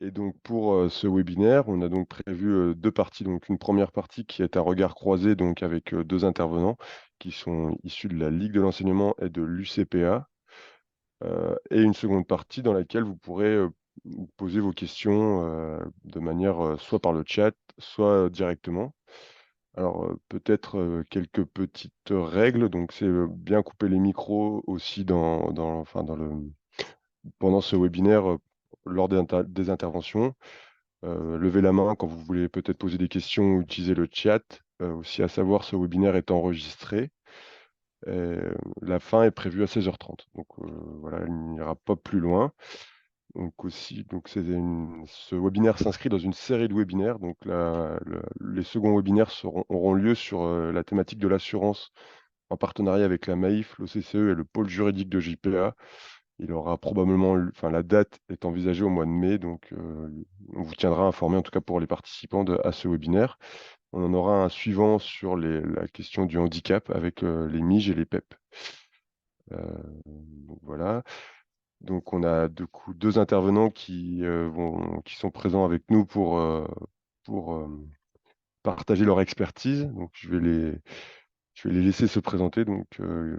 Et donc pour ce webinaire, on a donc prévu deux parties. Donc une première partie qui est un regard croisé donc avec deux intervenants qui sont issus de la Ligue de l'enseignement et de l'UCPA. Et une seconde partie dans laquelle vous pourrez vous poser vos questions de manière soit par le chat, soit directement. Alors peut-être quelques petites règles. Donc c'est bien couper les micros aussi enfin, pendant ce webinaire lors des interventions. Levez la main quand vous voulez peut-être poser des questions ou utiliser le chat. Aussi à savoir, ce webinaire est enregistré. La fin est prévue à 16h30. Donc voilà, il n'ira pas plus loin. Donc aussi, ce webinaire s'inscrit dans une série de webinaires. Donc les seconds webinaires auront lieu sur la thématique de l'assurance en partenariat avec la MAIF, l'OCCE et le pôle juridique de JPA. Il aura probablement, enfin la date est envisagée au mois de mai, donc on vous tiendra informé en tout cas pour les participants à ce webinaire. On en aura un suivant sur la question du handicap avec les MIJ et les PEP. Donc voilà. Donc on a du coup deux intervenants qui sont présents avec nous pour partager leur expertise. Donc je vais les laisser se présenter. Donc je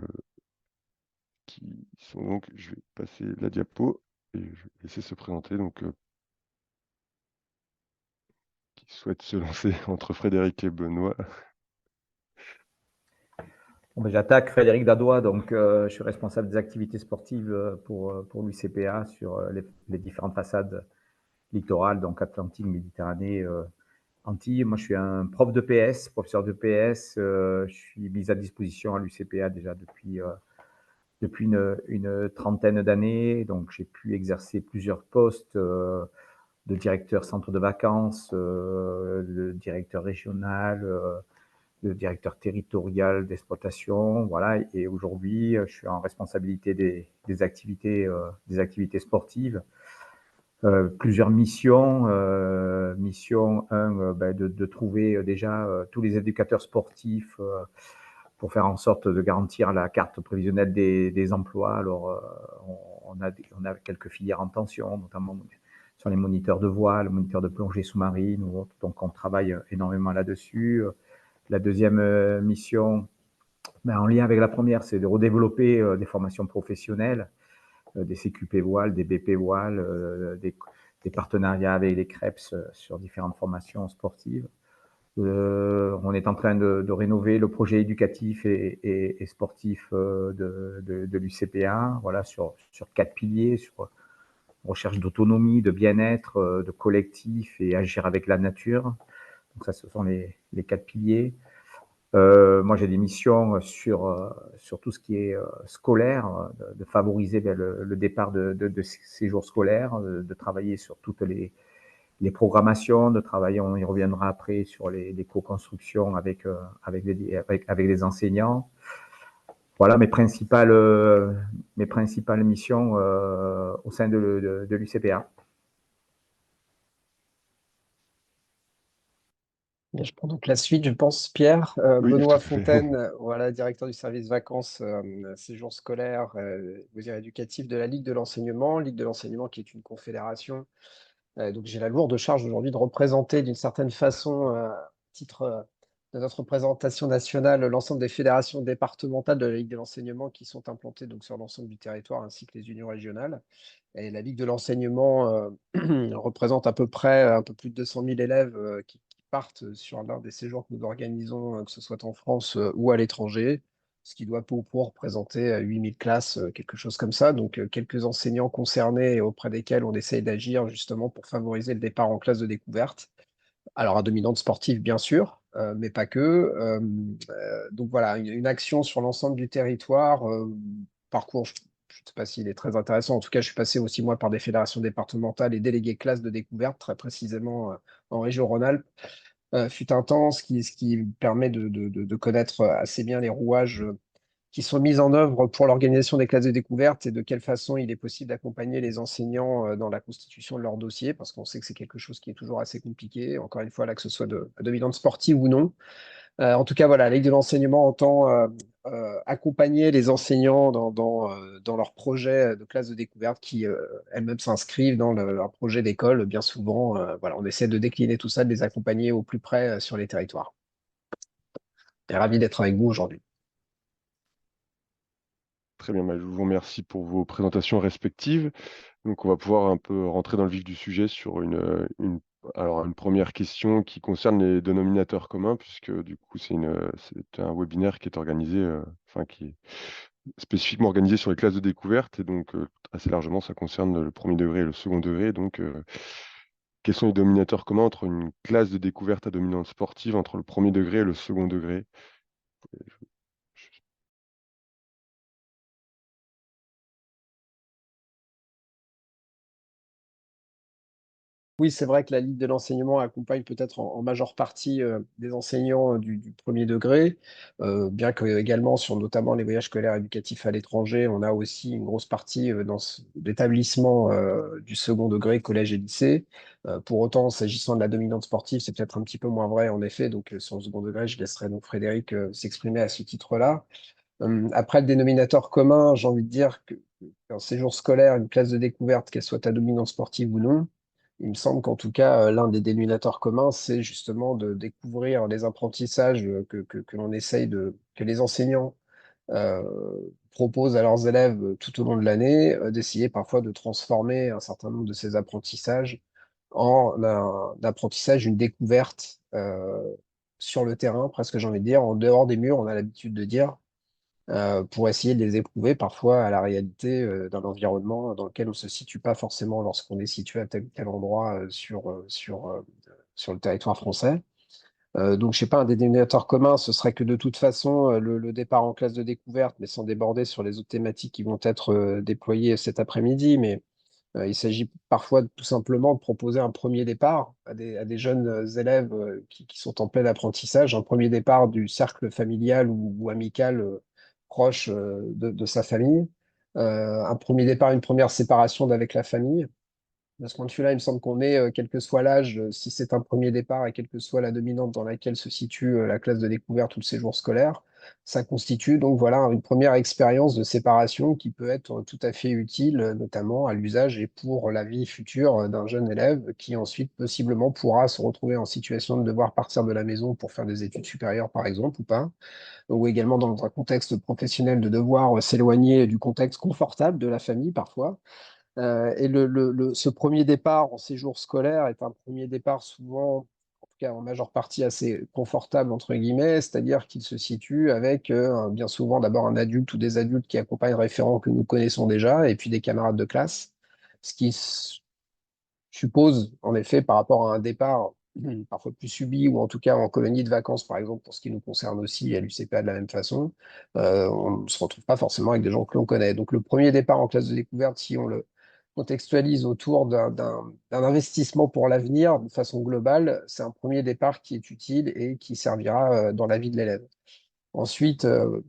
vais passer la diapo et je vais laisser se présenter. Donc qui souhaite se lancer entre Frédéric et Benoît. Bon, ben, j'attaque Frédéric Dadois, donc je suis responsable des activités sportives pour l'UCPA sur les différentes façades littorales, donc Atlantique, Méditerranée, Antilles. Moi, je suis un prof de PS, professeur de PS. Je suis mis à disposition à l'UCPA déjà depuis une trentaine d'années. Donc, j'ai pu exercer plusieurs postes de directeur centre de vacances, de directeur régional, de directeur territorial d'exploitation, voilà. Et aujourd'hui, je suis en responsabilité des activités sportives. Plusieurs missions. Mission 1, ben, de trouver déjà tous les éducateurs sportifs pour faire en sorte de garantir la carte prévisionnelle des emplois. Alors, on a quelques filières en tension, notamment sur les moniteurs de voile, moniteurs de plongée sous-marine ou autres. Donc, on travaille énormément là-dessus. La deuxième mission, ben, en lien avec la première, c'est de redévelopper des formations professionnelles, des CQP voile, des BP voile, des partenariats avec les CREPS sur différentes formations sportives. On est en train de rénover le projet éducatif et sportif de l'UCPA, voilà, sur 4 piliers, sur recherche d'autonomie, de bien-être, de collectif et agir avec la nature. Donc ça, ce sont les 4 piliers. Moi, j'ai des missions sur tout ce qui est scolaire, de favoriser le départ de ces jours scolaires, de travailler sur toutes les programmations, de travailler, on y reviendra après, sur les co-constructions avec les enseignants. Voilà mes principales missions au sein de l'UCPA. Bien, je prends donc la suite, je pense, Pierre. Oui, tout Benoît à fait. Fontaine, voilà, directeur du service vacances, séjours scolaires, loisirs éducatifs de la Ligue de l'enseignement qui est une confédération. Donc j'ai la lourde charge aujourd'hui de représenter d'une certaine façon, à titre de notre représentation nationale, l'ensemble des fédérations départementales de la Ligue de l'enseignement qui sont implantées donc sur l'ensemble du territoire, ainsi que les unions régionales. Et la Ligue de l'enseignement représente à peu près un peu plus de 200 000 élèves qui partent sur l'un des séjours que nous organisons, que ce soit en France ou à l'étranger, ce qui doit peu ou prou représenter 8 000 classes, quelque chose comme ça. Donc quelques enseignants concernés et auprès desquels on essaye d'agir justement pour favoriser le départ en classe de découverte. Alors à dominante sportive, bien sûr, mais pas que. Donc voilà, une action sur l'ensemble du territoire, parcours, je ne sais pas s'il est très intéressant. En tout cas, je suis passé aussi, moi, par des fédérations départementales et délégué classe de découverte, très précisément en région Rhône-Alpes. Fut un temps, ce qui permet de connaître assez bien les rouages qui sont mis en œuvre pour l'organisation des classes de découverte et de quelle façon il est possible d'accompagner les enseignants dans la constitution de leur dossier, parce qu'on sait que c'est quelque chose qui est toujours assez compliqué, encore une fois, là, que ce soit de dominante sportive ou non. En tout cas, voilà, la Ligue de l'enseignement entend accompagner les enseignants dans leurs projets de classe de découverte qui elles-mêmes s'inscrivent dans leur projet d'école. Bien souvent, voilà, on essaie de décliner tout ça, de les accompagner au plus près sur les territoires. Et ravi d'être avec vous aujourd'hui. Très bien, bah, je vous remercie pour vos présentations respectives. Donc, on va pouvoir un peu rentrer dans le vif du sujet sur alors, une première question qui concerne les dénominateurs communs, puisque du coup, c'est un webinaire qui est organisé, enfin, qui est spécifiquement organisé sur les classes de découverte. Et donc, assez largement, ça concerne le premier degré et le second degré. Donc, quels sont les dénominateurs communs entre une classe de découverte à dominante sportive, entre le premier degré et le second degré? Oui, c'est vrai que la Ligue de l'enseignement accompagne peut-être en majeure partie des enseignants du premier degré, bien que également sur notamment les voyages scolaires éducatifs à l'étranger, on a aussi une grosse partie d'établissements du second degré, collège et lycée. Pour autant, s'agissant de la dominante sportive, c'est peut-être un petit peu moins vrai en effet. Donc sur le second degré, je laisserai donc Frédéric s'exprimer à ce titre-là. Après, le dénominateur commun, j'ai envie de dire qu'un séjour scolaire, une classe de découverte, qu'elle soit à dominante sportive ou non, il me semble qu'en tout cas, l'un des dénominateurs communs, c'est justement de découvrir les apprentissages que l'on essaye que les enseignants euh, proposent à leurs élèves tout au long de l'année, d'essayer parfois de transformer un certain nombre de ces apprentissages en un apprentissage, une découverte sur le terrain, presque j'ai envie de dire, en dehors des murs, on a l'habitude de dire, pour essayer de les éprouver parfois à la réalité d'un environnement dans lequel on ne se situe pas forcément lorsqu'on est situé à tel ou tel endroit sur le territoire français. Donc, je sais pas, un des dénominateurs communs, ce serait que de toute façon, le départ en classe de découverte, mais sans déborder sur les autres thématiques qui vont être déployées cet après-midi, mais il s'agit parfois tout simplement de proposer un premier départ à des jeunes élèves qui sont en plein apprentissage, un premier départ du cercle familial ou amical proche de sa famille, un premier départ, une première séparation d'avec la famille. De ce point de vue-là, il me semble qu'on est, quel que soit l'âge, si c'est un premier départ et quelle que soit la dominante dans laquelle se situe la classe de découverte ou le séjour scolaire, ça constitue donc voilà une première expérience de séparation qui peut être tout à fait utile, notamment à l'usage et pour la vie future d'un jeune élève qui ensuite possiblement pourra se retrouver en situation de devoir partir de la maison pour faire des études supérieures, par exemple, ou pas, ou également dans un contexte professionnel de devoir s'éloigner du contexte confortable de la famille parfois. Et ce premier départ en séjour scolaire est un premier départ souvent, en tout cas en majeure partie assez confortable, entre guillemets, c'est-à-dire qu'il se situe avec bien souvent d'abord un adulte ou des adultes qui accompagnent le référent que nous connaissons déjà, et puis des camarades de classe, ce qui suppose, en effet, par rapport à un départ parfois plus subi, ou en tout cas en colonie de vacances, par exemple, pour ce qui nous concerne aussi, et à l'UCPA de la même façon, on ne se retrouve pas forcément avec des gens que l'on connaît. Donc le premier départ en classe de découverte, si on le contextualise autour d'un investissement pour l'avenir de façon globale, c'est un premier départ qui est utile et qui servira dans la vie de l'élève. Ensuite, euh,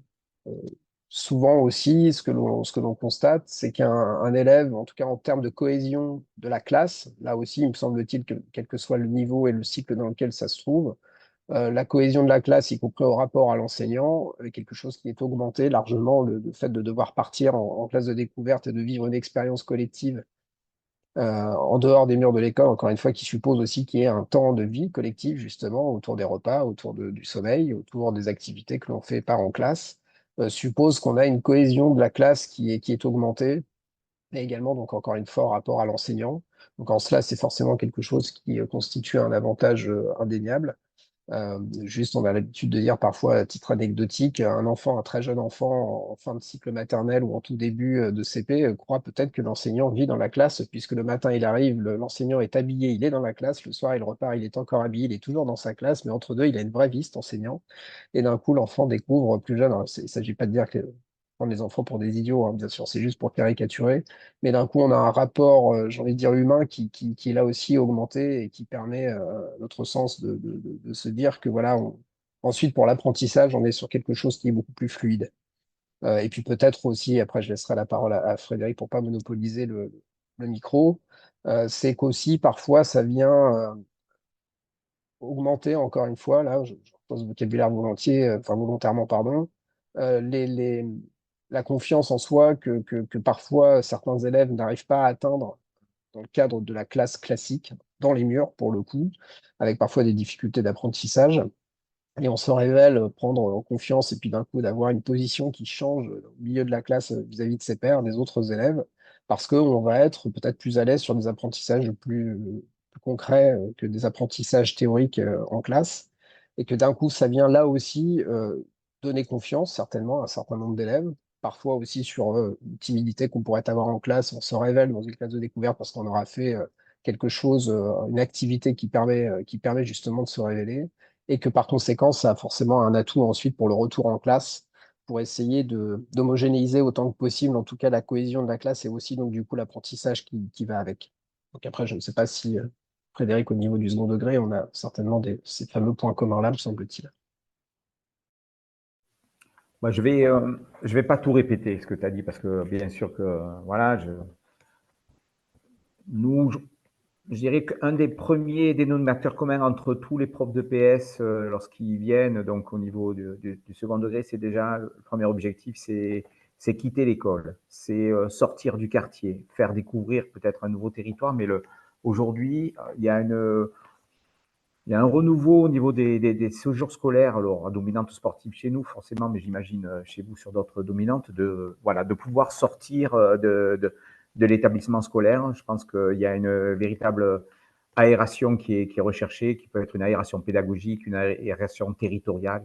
souvent aussi, ce que l'on constate, c'est qu'un élève, en tout cas en termes de cohésion de la classe, là aussi, il me semble-t-il que quel que soit le niveau et le cycle dans lequel ça se trouve, la cohésion de la classe, y compris au rapport à l'enseignant, est quelque chose qui est augmenté largement, le fait de devoir partir en classe de découverte et de vivre une expérience collective en dehors des murs de l'école, encore une fois, qui suppose aussi qu'il y ait un temps de vie collective, justement, autour des repas, autour du sommeil, autour des activités que l'on fait pas en classe, suppose qu'on a une cohésion de la classe qui est augmentée, et également, donc, encore une fois, rapport à l'enseignant. Donc, en cela, c'est forcément quelque chose qui constitue un avantage indéniable. Juste, on a l'habitude de dire parfois, à titre anecdotique, un enfant, un très jeune enfant en fin de cycle maternel ou en tout début de CP croit peut-être que l'enseignant vit dans la classe, puisque le matin il arrive, l'enseignant est habillé, il est dans la classe, le soir il repart, il est encore habillé, il est toujours dans sa classe, mais entre deux, il a une vraie vie, cet enseignant. Et d'un coup, l'enfant découvre plus jeune, alors, il ne s'agit pas de dire que prendre les enfants pour des idiots, hein, bien sûr, c'est juste pour caricaturer, mais d'un coup, on a un rapport, j'ai envie de dire, humain qui est là aussi augmenté et qui permet, notre sens de se dire que voilà, ensuite, pour l'apprentissage, on est sur quelque chose qui est beaucoup plus fluide. Et puis peut-être aussi, après, je laisserai la parole à Frédéric pour pas monopoliser le micro, c'est qu'aussi, parfois, ça vient augmenter, encore une fois, là, dans ce vocabulaire volontairement, pardon, la confiance en soi que parfois certains élèves n'arrivent pas à atteindre dans le cadre de la classe classique, dans les murs pour le coup, avec parfois des difficultés d'apprentissage. Et on se révèle prendre en confiance et puis d'un coup d'avoir une position qui change au milieu de la classe vis-à-vis de ses pairs, des autres élèves, parce qu'on va être peut-être plus à l'aise sur des apprentissages plus concrets que des apprentissages théoriques en classe, et que d'un coup ça vient là aussi donner confiance certainement à un certain nombre d'élèves, parfois aussi sur une timidité qu'on pourrait avoir en classe, on se révèle dans une classe de découverte parce qu'on aura fait quelque chose, une activité qui permet justement de se révéler et que par conséquent, ça a forcément un atout ensuite pour le retour en classe, pour essayer d'homogénéiser autant que possible, en tout cas la cohésion de la classe et aussi donc du coup l'apprentissage qui va avec. Donc après, je ne sais pas si Frédéric, au niveau du second degré, on a certainement ces fameux points communs-là, me semble-t-il. Moi, je vais pas tout répéter ce que tu as dit parce que bien sûr que voilà, nous, je dirais qu'un des premiers dénominateurs communs entre tous les profs de PS lorsqu'ils viennent, donc au niveau du second degré, c'est déjà le premier objectif, c'est quitter l'école, c'est sortir du quartier, faire découvrir peut-être un nouveau territoire, mais aujourd'hui, il y a un renouveau au niveau des séjours scolaires, alors à dominante sportive chez nous forcément, mais j'imagine chez vous sur d'autres dominantes, de pouvoir sortir de l'établissement scolaire. Je pense qu'il y a une véritable aération qui est recherchée, qui peut être une aération pédagogique, une aération territoriale.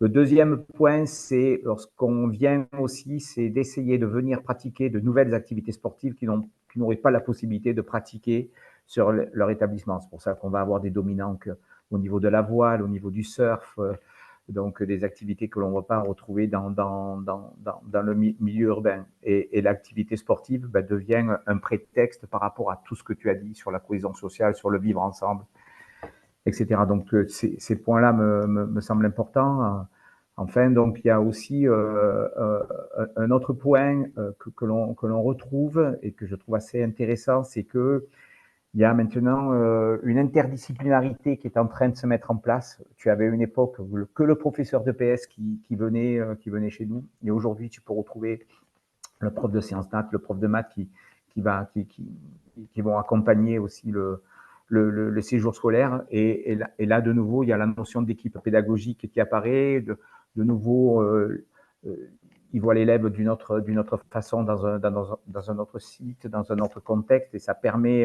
Le deuxième point, c'est lorsqu'on vient aussi, c'est d'essayer de venir pratiquer de nouvelles activités sportives qui n'auraient pas la possibilité de pratiquer sur leur établissement. C'est pour ça qu'on va avoir des dominantes au niveau de la voile, au niveau du surf, donc des activités que l'on ne va pas retrouver dans le milieu urbain. Et l'activité sportive devient un prétexte par rapport à tout ce que tu as dit sur la cohésion sociale, sur le vivre ensemble, etc. Donc ces points-là me semblent importants. Enfin, donc il y a aussi un autre point que l'on retrouve et que je trouve assez intéressant, c'est que il y a maintenant une interdisciplinarité qui est en train de se mettre en place. Tu avais une époque que le professeur de PS qui venait chez nous, et aujourd'hui tu peux retrouver le prof de sciences nat, le prof de maths qui vont accompagner aussi le séjour scolaire. Et là, de nouveau, il y a la notion d'équipe pédagogique qui apparaît. De nouveau, ils voient l'élève d'une autre façon dans un autre site, dans un autre contexte. Et ça permet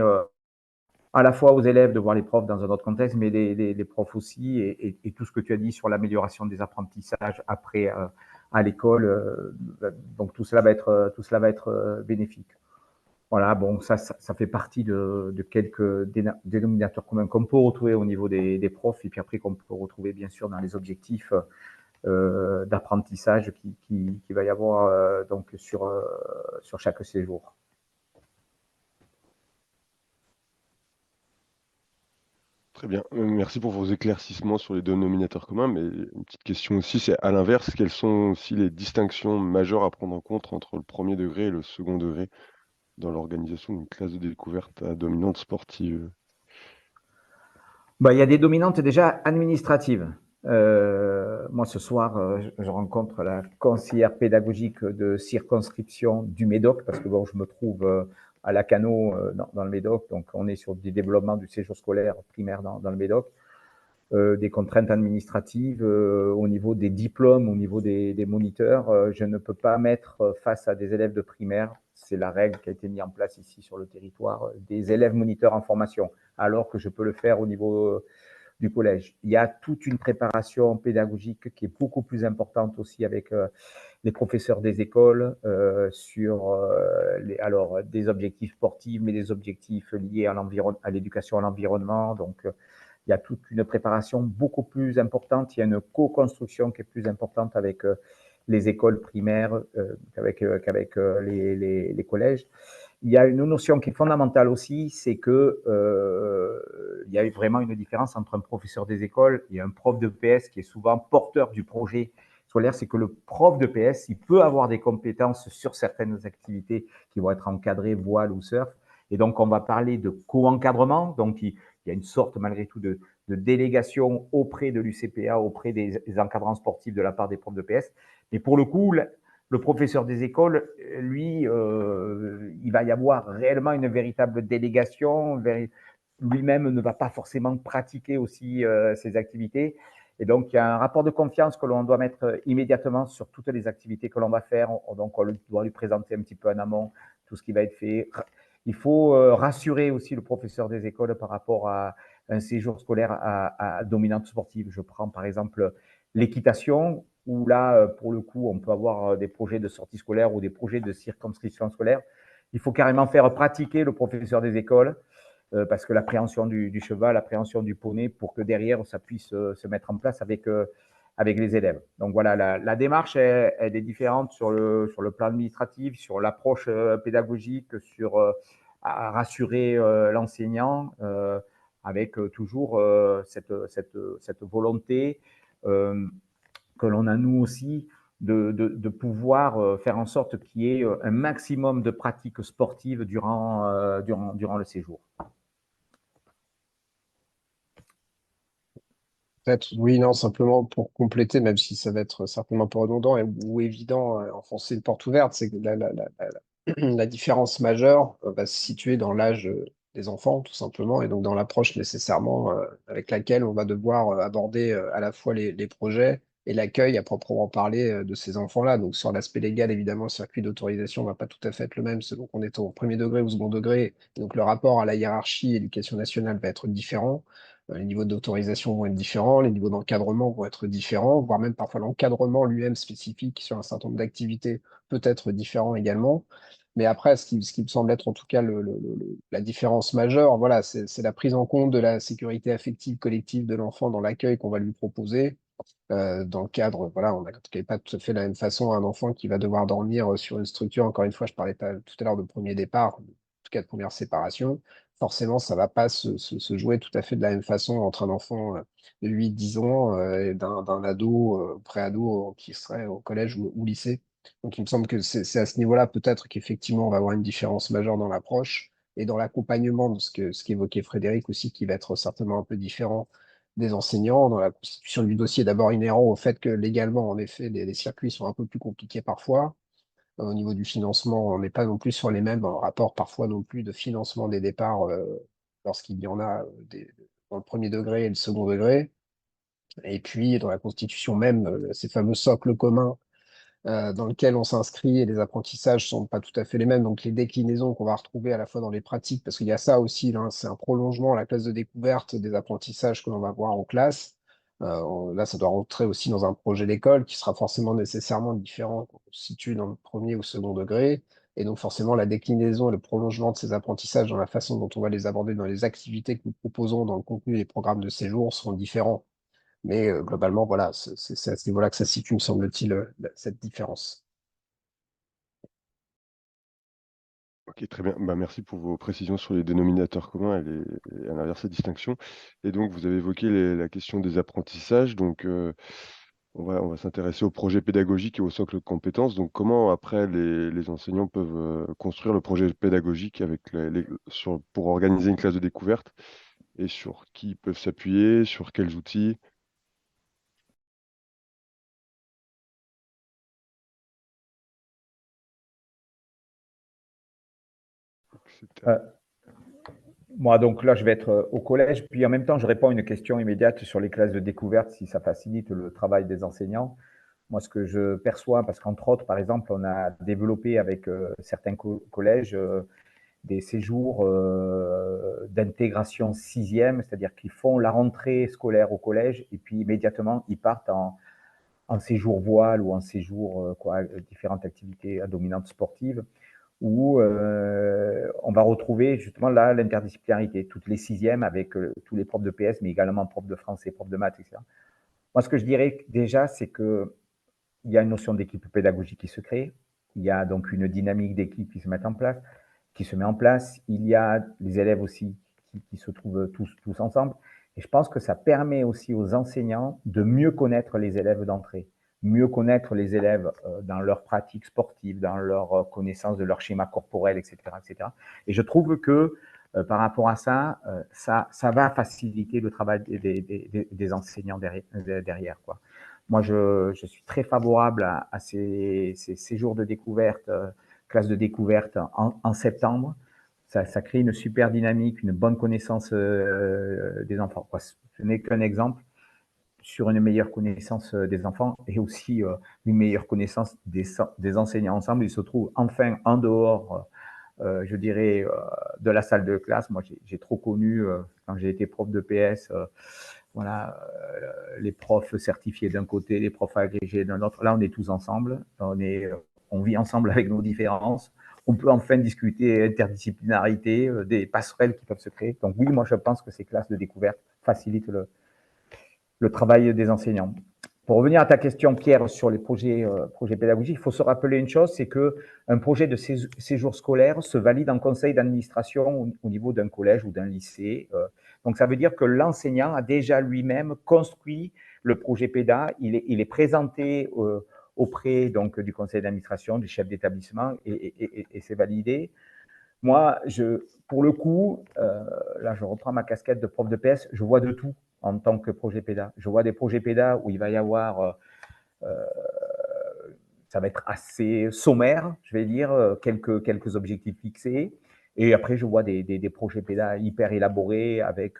à la fois aux élèves de voir les profs dans un autre contexte, mais les profs aussi. Et tout ce que tu as dit sur l'amélioration des apprentissages après à l'école. Donc, tout cela va être bénéfique. Voilà, bon, ça fait partie de quelques dénominateurs communs qu'on peut retrouver au niveau des profs et puis après qu'on peut retrouver bien sûr dans les objectifs d'apprentissage qui va y avoir donc sur chaque séjour. Très bien, merci pour vos éclaircissements sur les dénominateurs communs, mais une petite question aussi, c'est à l'inverse, quelles sont aussi les distinctions majeures à prendre en compte entre le premier degré et le second degré dans l'organisation d'une classe de découverte à dominante sportive? Il y a des dominantes déjà administratives. Moi, ce soir, je rencontre la conseillère pédagogique de circonscription du Médoc, parce que bon, je me trouve à Lacanau, dans le Médoc, donc on est sur du développement du séjour scolaire primaire dans le Médoc. Des contraintes administratives au niveau des diplômes, au niveau des moniteurs. Je ne peux pas mettre face à des élèves de primaire, c'est la règle qui a été mise en place ici sur le territoire, des élèves moniteurs en formation, alors que je peux le faire au niveau du collège. Il y a toute une préparation pédagogique qui est beaucoup plus importante aussi avec les professeurs des écoles sur des objectifs sportifs, mais des objectifs liés à l'éducation à l'environnement. Donc, il y a toute une préparation beaucoup plus importante. Il y a une co-construction qui est plus importante avec les écoles primaires qu'avec les collèges. Il y a une notion qui est fondamentale aussi, c'est que il y a vraiment une différence entre un professeur des écoles et un prof de PS qui est souvent porteur du projet scolaire. C'est que le prof de PS, il peut avoir des compétences sur certaines activités qui vont être encadrées, voile ou surf. Et donc, on va parler de co-encadrement. Donc, il y a une sorte, malgré tout, de de délégation auprès de l'UCPA, auprès des encadrants sportifs de la part des profs de PS. Mais pour le coup, le professeur des écoles, lui, il va y avoir réellement une véritable délégation. Lui-même ne va pas forcément pratiquer aussi ces activités. Et donc, il y a un rapport de confiance que l'on doit mettre immédiatement sur toutes les activités que l'on va faire. Donc, on doit lui présenter un petit peu en amont tout ce qui va être fait. Il faut rassurer aussi le professeur des écoles par rapport à un séjour scolaire à dominante sportive. Je prends par exemple l'équitation, où là, pour le coup, on peut avoir des projets de sortie scolaire ou des projets de circonscription scolaire. Il faut carrément faire pratiquer le professeur des écoles parce que l'appréhension du cheval, l'appréhension du poney, pour que derrière, ça puisse se mettre en place avec les élèves. Donc voilà, la démarche, elle est différente sur le plan administratif, sur l'approche pédagogique, sur à rassurer l'enseignant, avec toujours cette volonté que l'on a nous aussi de pouvoir faire en sorte qu'il y ait un maximum de pratiques sportives durant le séjour. Peut-être, oui, non, simplement pour compléter, même si ça va être certainement pas redondant ou évident, enfoncer une porte ouverte, c'est que la différence majeure va se situer dans l'âge des enfants, tout simplement, et donc dans l'approche nécessairement avec laquelle on va devoir aborder à la fois les projets et l'accueil à proprement parler de ces enfants-là. Donc sur l'aspect légal, évidemment, le circuit d'autorisation va pas tout à fait être le même selon qu'on est au premier degré ou au second degré. Donc le rapport à la hiérarchie éducation nationale va être différent. Les niveaux d'autorisation vont être différents, les niveaux d'encadrement vont être différents, voire même parfois l'encadrement lui-même spécifique sur un certain nombre d'activités peut être différent également. Mais après, ce qui me semble être en tout cas la différence majeure, voilà, c'est la prise en compte de la sécurité affective collective de l'enfant dans l'accueil qu'on va lui proposer. Dans le cadre, voilà, on n'accueille pas tout à fait de la même façon un enfant qui va devoir dormir sur une structure. Encore une fois, je parlais pas tout à l'heure de premier départ, en tout cas de première séparation. Forcément, ça va pas se jouer tout à fait de la même façon entre un enfant de 8-10 ans et d'un ado, pré-ado qui serait au collège ou lycée. Donc, il me semble que c'est à ce niveau-là peut-être qu'effectivement, on va avoir une différence majeure dans l'approche et dans l'accompagnement de ce qu'évoquait Frédéric aussi, qui va être certainement un peu différent des enseignants, dans la constitution du dossier, d'abord inhérent au fait que légalement, en effet, les circuits sont un peu plus compliqués parfois. Au niveau du financement, on n'est pas non plus sur les mêmes rapports parfois non plus de financement des départs lorsqu'il y en a dans le premier degré et le second degré. Et puis, dans la constitution même, ces fameux socles communs dans lequel on s'inscrit et les apprentissages sont pas tout à fait les mêmes. Donc, les déclinaisons qu'on va retrouver à la fois dans les pratiques, parce qu'il y a ça aussi, là, c'est un prolongement à la classe de découverte des apprentissages que l'on va voir en classe. Là, ça doit rentrer aussi dans un projet d'école qui sera forcément nécessairement différent qu'on se situe dans le premier ou second degré. Et donc, forcément, la déclinaison et le prolongement de ces apprentissages dans la façon dont on va les aborder dans les activités que nous proposons dans le contenu des programmes de séjour seront différents. Mais globalement, voilà, c'est à ce niveau-là que ça se situe, me semble-t-il, cette différence. Ok, très bien. Bah, merci pour vos précisions sur les dénominateurs communs et à l'inverse, ces distinctions. Et donc, vous avez évoqué la question des apprentissages. Donc, on va s'intéresser au projet pédagogique et au socle de compétences. Donc, comment après les enseignants peuvent construire le projet pédagogique avec pour organiser une classe de découverte et sur qui ils peuvent s'appuyer, sur quels outils, etc. Moi, donc là, je vais être au collège, puis en même temps, je réponds à une question immédiate sur les classes de découverte, si ça facilite le travail des enseignants. Moi, ce que je perçois, parce qu'entre autres, par exemple, on a développé avec certains collèges des séjours d'intégration sixième, c'est-à-dire qu'ils font la rentrée scolaire au collège et puis immédiatement, ils partent en séjour voile ou en séjour différentes activités à dominante sportive où on va retrouver justement là l'interdisciplinarité, toutes les sixièmes avec tous les profs de PS, mais également profs de français, profs de maths, etc. Moi, ce que je dirais déjà, c'est qu'il y a une notion d'équipe pédagogique qui se crée, il y a donc une dynamique d'équipe qui se met en place, il y a les élèves aussi qui se trouvent tous ensemble, et je pense que ça permet aussi aux enseignants de mieux connaître les élèves d'entrée, mieux connaître les élèves dans leur pratique sportive, dans leur connaissance de leur schéma corporel, etc., etc. Et je trouve que par rapport à ça, ça va faciliter le travail des enseignants derrière, quoi. Moi, je suis très favorable à ces séjours de découverte, classes de découverte en septembre. Ça crée une super dynamique, une bonne connaissance des enfants, quoi. Ce n'est qu'un exemple sur une meilleure connaissance des enfants et aussi une meilleure connaissance des enseignants ensemble. Ils se trouvent enfin en dehors, je dirais, de la salle de classe. Moi, j'ai trop connu, quand j'ai été prof de PS, voilà, les profs certifiés d'un côté, les profs agrégés d'un autre. Là, on est tous ensemble. On vit ensemble avec nos différences. On peut enfin discuter interdisciplinarité, des passerelles qui peuvent se créer. Donc oui, moi, je pense que ces classes de découverte facilitent le travail des enseignants. Pour revenir à ta question, Pierre, sur les projets pédagogiques, il faut se rappeler une chose, c'est qu'un projet de séjour scolaire se valide en conseil d'administration au niveau d'un collège ou d'un lycée. Donc, ça veut dire que l'enseignant a déjà lui-même construit le projet PEDA, il est présenté auprès donc, du conseil d'administration, du chef d'établissement, et c'est validé. Moi, pour le coup, là, je reprends ma casquette de prof de PS, je vois de tout en tant que projet PEDA. Je vois des projets PEDA où il va y avoir, ça va être assez sommaire, je vais dire, quelques objectifs fixés. Et après, je vois des projets PEDA hyper élaborés avec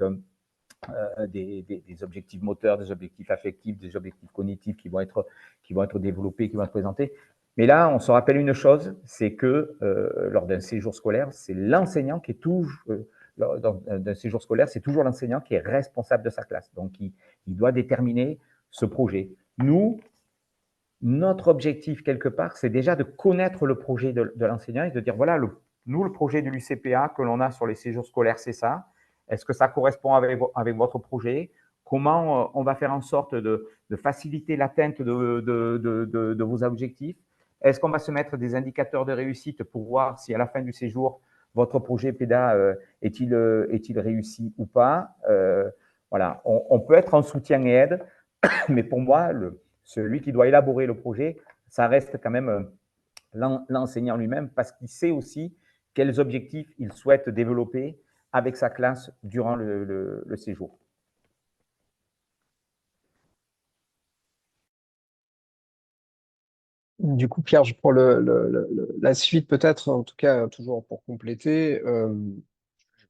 des objectifs moteurs, des objectifs affectifs, des objectifs cognitifs qui vont être développés, qui vont être présentés. Mais là, on se rappelle une chose, c'est que lors d'un séjour scolaire, c'est l'enseignant qui est toujours, d'un séjour scolaire, c'est toujours l'enseignant qui est responsable de sa classe. Donc, il doit déterminer ce projet. Nous, notre objectif, quelque part, c'est déjà de connaître le projet de l'enseignant et de dire, voilà, nous, le projet de l'UCPA que l'on a sur les séjours scolaires, c'est ça. Est-ce que ça correspond avec votre projet? Comment on va faire en sorte de faciliter l'atteinte de vos objectifs? Est-ce qu'on va se mettre des indicateurs de réussite pour voir si à la fin du séjour, votre projet PEDA est-il réussi ou pas? Voilà, on peut être en soutien et aide, mais pour moi, celui qui doit élaborer le projet, ça reste quand même l'enseignant lui-même parce qu'il sait aussi quels objectifs il souhaite développer avec sa classe durant le séjour. Du coup, Pierre, je prends la suite peut-être, en tout cas, toujours pour compléter.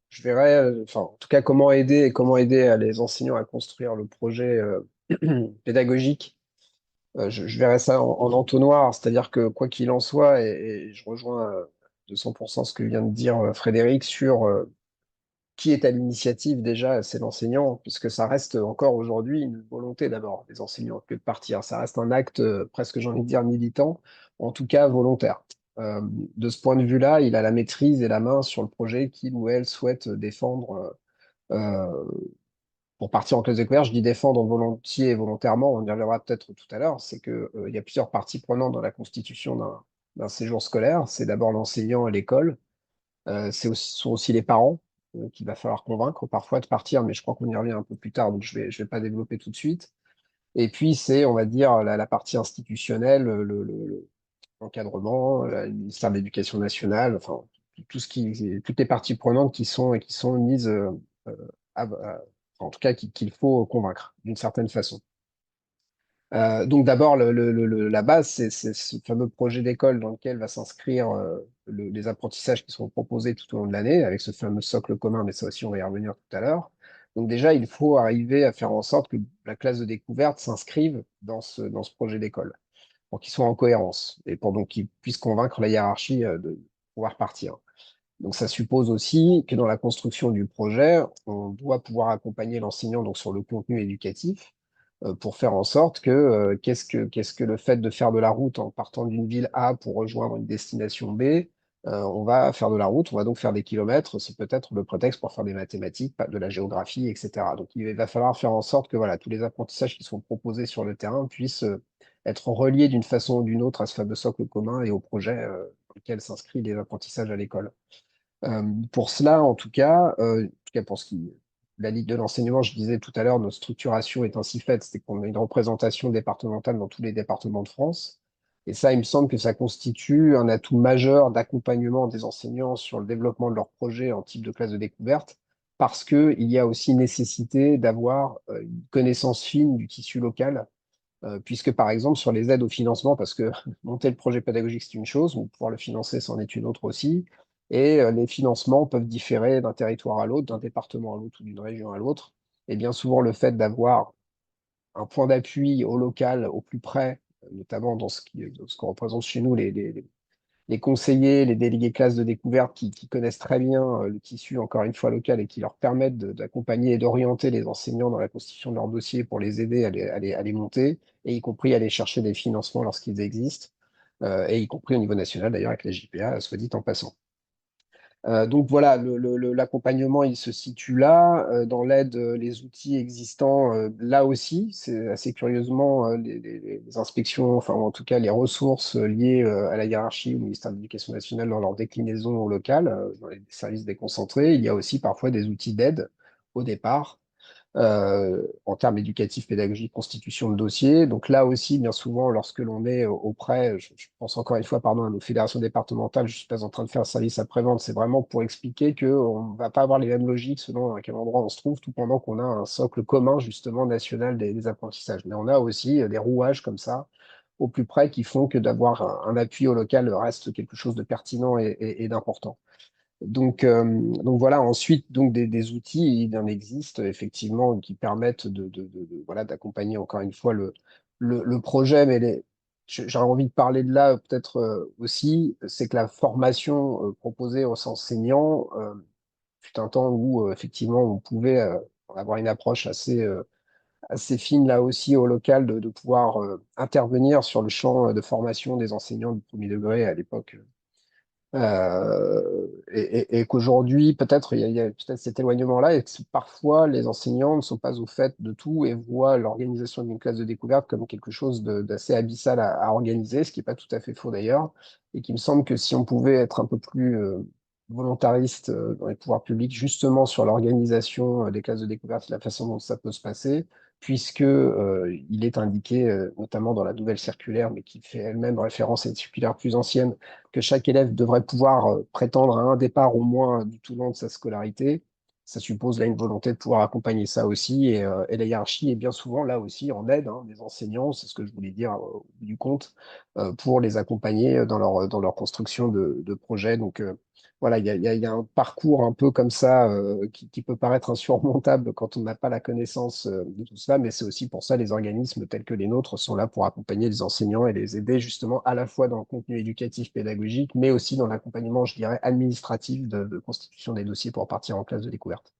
Je verrai, enfin, en tout cas, comment aider les enseignants à construire le projet pédagogique. Je verrai ça en entonnoir, c'est-à-dire que quoi qu'il en soit, et je rejoins 200% ce que vient de dire Frédéric sur qui est à l'initiative déjà, c'est l'enseignant, puisque ça reste encore aujourd'hui une volonté d'abord des enseignants que de partir. Ça reste un acte presque, j'ai envie de dire, militant, en tout cas volontaire. De ce point de vue-là, il a la maîtrise et la main sur le projet qu'il ou elle souhaite défendre. Pour partir en classe découverte, je dis défendre volontiers et volontairement, on y reviendra peut-être tout à l'heure, c'est qu'il y a plusieurs parties prenantes dans la constitution d'un séjour scolaire. C'est d'abord l'enseignant et l'école, sont aussi les parents qu'il va falloir convaincre parfois de partir, mais je crois qu'on y revient un peu plus tard, donc je vais pas développer tout de suite. Et puis c'est, on va dire, la partie institutionnelle, l'encadrement, le ministère de l'Éducation nationale, enfin toutes les parties prenantes qui sont mises en tout cas qu'il faut convaincre d'une certaine façon. Donc d'abord, la base, c'est ce fameux projet d'école dans lequel va s'inscrire les apprentissages qui seront proposés tout au long de l'année, avec ce fameux socle commun, mais ça aussi, on va y revenir tout à l'heure. Donc déjà, il faut arriver à faire en sorte que la classe de découverte s'inscrive dans ce projet d'école, pour qu'il soit en cohérence, et pour donc qu'il puisse convaincre la hiérarchie de pouvoir partir. Donc ça suppose aussi que dans la construction du projet, on doit pouvoir accompagner l'enseignant donc sur le contenu éducatif pour faire en sorte que qu'est-ce que le fait de faire de la route en partant d'une ville A pour rejoindre une destination B, on va faire de la route, on va donc faire des kilomètres, c'est peut-être le prétexte pour faire des mathématiques, de la géographie, etc. Donc il va falloir faire en sorte que voilà, tous les apprentissages qui sont proposés sur le terrain puissent être reliés d'une façon ou d'une autre à ce fameux socle commun et au projet dans lequel s'inscrivent les apprentissages à l'école. Pour cela, en tout cas pour la Ligue de l'enseignement, je disais tout à l'heure, notre structuration est ainsi faite, c'est qu'on a une représentation départementale dans tous les départements de France. Et ça, il me semble que ça constitue un atout majeur d'accompagnement des enseignants sur le développement de leur projet en type de classe de découverte, parce qu'il y a aussi nécessité d'avoir une connaissance fine du tissu local, puisque par exemple sur les aides au financement, parce que monter le projet pédagogique c'est une chose, mais pouvoir le financer c'en est une autre aussi, et les financements peuvent différer d'un territoire à l'autre, d'un département à l'autre ou d'une région à l'autre. Et bien souvent le fait d'avoir un point d'appui au local, au plus près, notamment dans ce qu'on représente chez nous, les conseillers, les délégués classes de découverte qui connaissent très bien le tissu, encore une fois, local et qui leur permettent d'accompagner et d'orienter les enseignants dans la constitution de leur dossier pour les aider à les monter, et y compris aller chercher des financements lorsqu'ils existent, et y compris au niveau national, d'ailleurs, avec la JPA, soit dit en passant. Donc voilà, l'accompagnement, il se situe là. Dans l'aide, les outils existants, là aussi, c'est assez curieusement les inspections, enfin en tout cas les ressources liées à la hiérarchie au ministère de l'Éducation nationale dans leur déclinaison au local, dans les services déconcentrés. Il y a aussi parfois des outils d'aide au départ en termes éducatifs, pédagogiques, constitution de dossier. Donc là aussi, bien souvent, lorsque l'on est auprès, je pense encore une fois, pardon, à nos fédérations départementales, je ne suis pas en train de faire un service après-vente, c'est vraiment pour expliquer qu'on ne va pas avoir les mêmes logiques selon à quel endroit on se trouve, tout pendant qu'on a un socle commun, justement, national des apprentissages. Mais on a aussi des rouages comme ça, au plus près, qui font que d'avoir un appui au local reste quelque chose de pertinent et d'important. Donc voilà, ensuite, donc des outils, il en existe effectivement qui permettent voilà, d'accompagner encore une fois le projet, mais j'aurais envie de parler de là peut-être aussi, c'est que la formation proposée aux enseignants, fut un temps où effectivement on pouvait avoir une approche assez fine là aussi au local de pouvoir intervenir sur le champ de formation des enseignants du premier degré à l'époque. Et qu'aujourd'hui, peut-être, il y a peut-être cet éloignement-là, et que parfois les enseignants ne sont pas au fait de tout et voient l'organisation d'une classe de découverte comme quelque chose d'assez abyssal à organiser, ce qui n'est pas tout à fait faux d'ailleurs, et qui me semble que si on pouvait être un peu plus volontariste dans les pouvoirs publics, justement sur l'organisation des classes de découverte, la façon dont ça peut se passer, puisque il est indiqué, notamment dans la nouvelle circulaire, mais qui fait elle-même référence à une circulaire plus ancienne, que chaque élève devrait pouvoir prétendre à un départ au moins du tout long de sa scolarité. Ça suppose là une volonté de pouvoir accompagner ça aussi. Et la hiérarchie est bien souvent là aussi en aide des enseignants, c'est ce que je voulais dire au bout du compte, pour les accompagner dans leur construction de projets. Donc voilà, il y a un parcours un peu comme ça qui peut paraître insurmontable quand on n'a pas la connaissance de tout cela, mais c'est aussi pour ça les organismes tels que les nôtres sont là pour accompagner les enseignants et les aider justement à la fois dans le contenu éducatif pédagogique, mais aussi dans l'accompagnement, je dirais, administratif de constitution des dossiers pour partir en classe de découverte.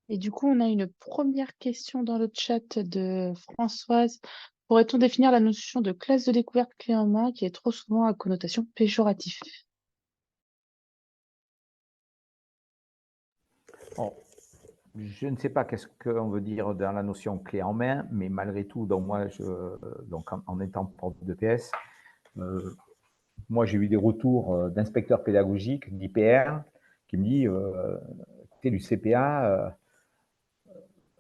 Et du coup, on a une première question dans le chat de Françoise. Pourrait-on définir la notion de classe de découverte clé en main qui est trop souvent à connotation péjorative? Bon, je ne sais pas qu'est-ce qu'on veut dire dans la notion clé en main, mais malgré tout, donc moi, donc en étant prof de PS, moi j'ai eu des retours d'inspecteurs pédagogiques, d'IPR, qui me disent écoutez, du CPA,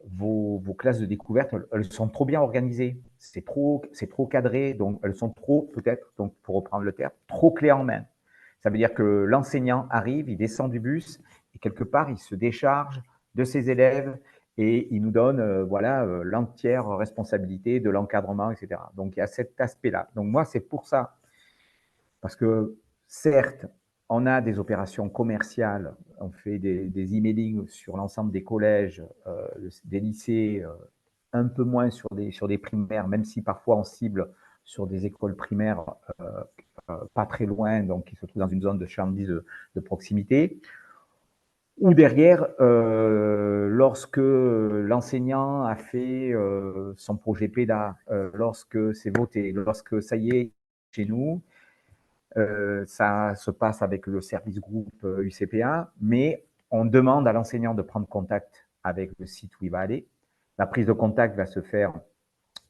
vos classes de découverte, elles sont trop bien organisées, c'est trop cadré, donc elles sont trop, peut-être, donc pour reprendre le terme, trop clés en main. Ça veut dire que l'enseignant arrive, il descend du bus, et quelque part, il se décharge de ses élèves, et il nous donne voilà, l'entière responsabilité de l'encadrement, etc. Donc, il y a cet aspect-là. Donc, moi, c'est pour ça, parce que certes, on a des opérations commerciales, on fait des emailing sur l'ensemble des collèges, des lycées, un peu moins sur des primaires, même si parfois on cible sur des écoles primaires pas très loin, donc qui se trouvent dans une zone de chalandise de proximité. Ou derrière, lorsque l'enseignant a fait son projet PEDA, lorsque c'est voté, lorsque ça y est, chez nous, ça se passe avec le service groupe UCPA, mais on demande à l'enseignant de prendre contact avec le site où il va aller. La prise de contact va se faire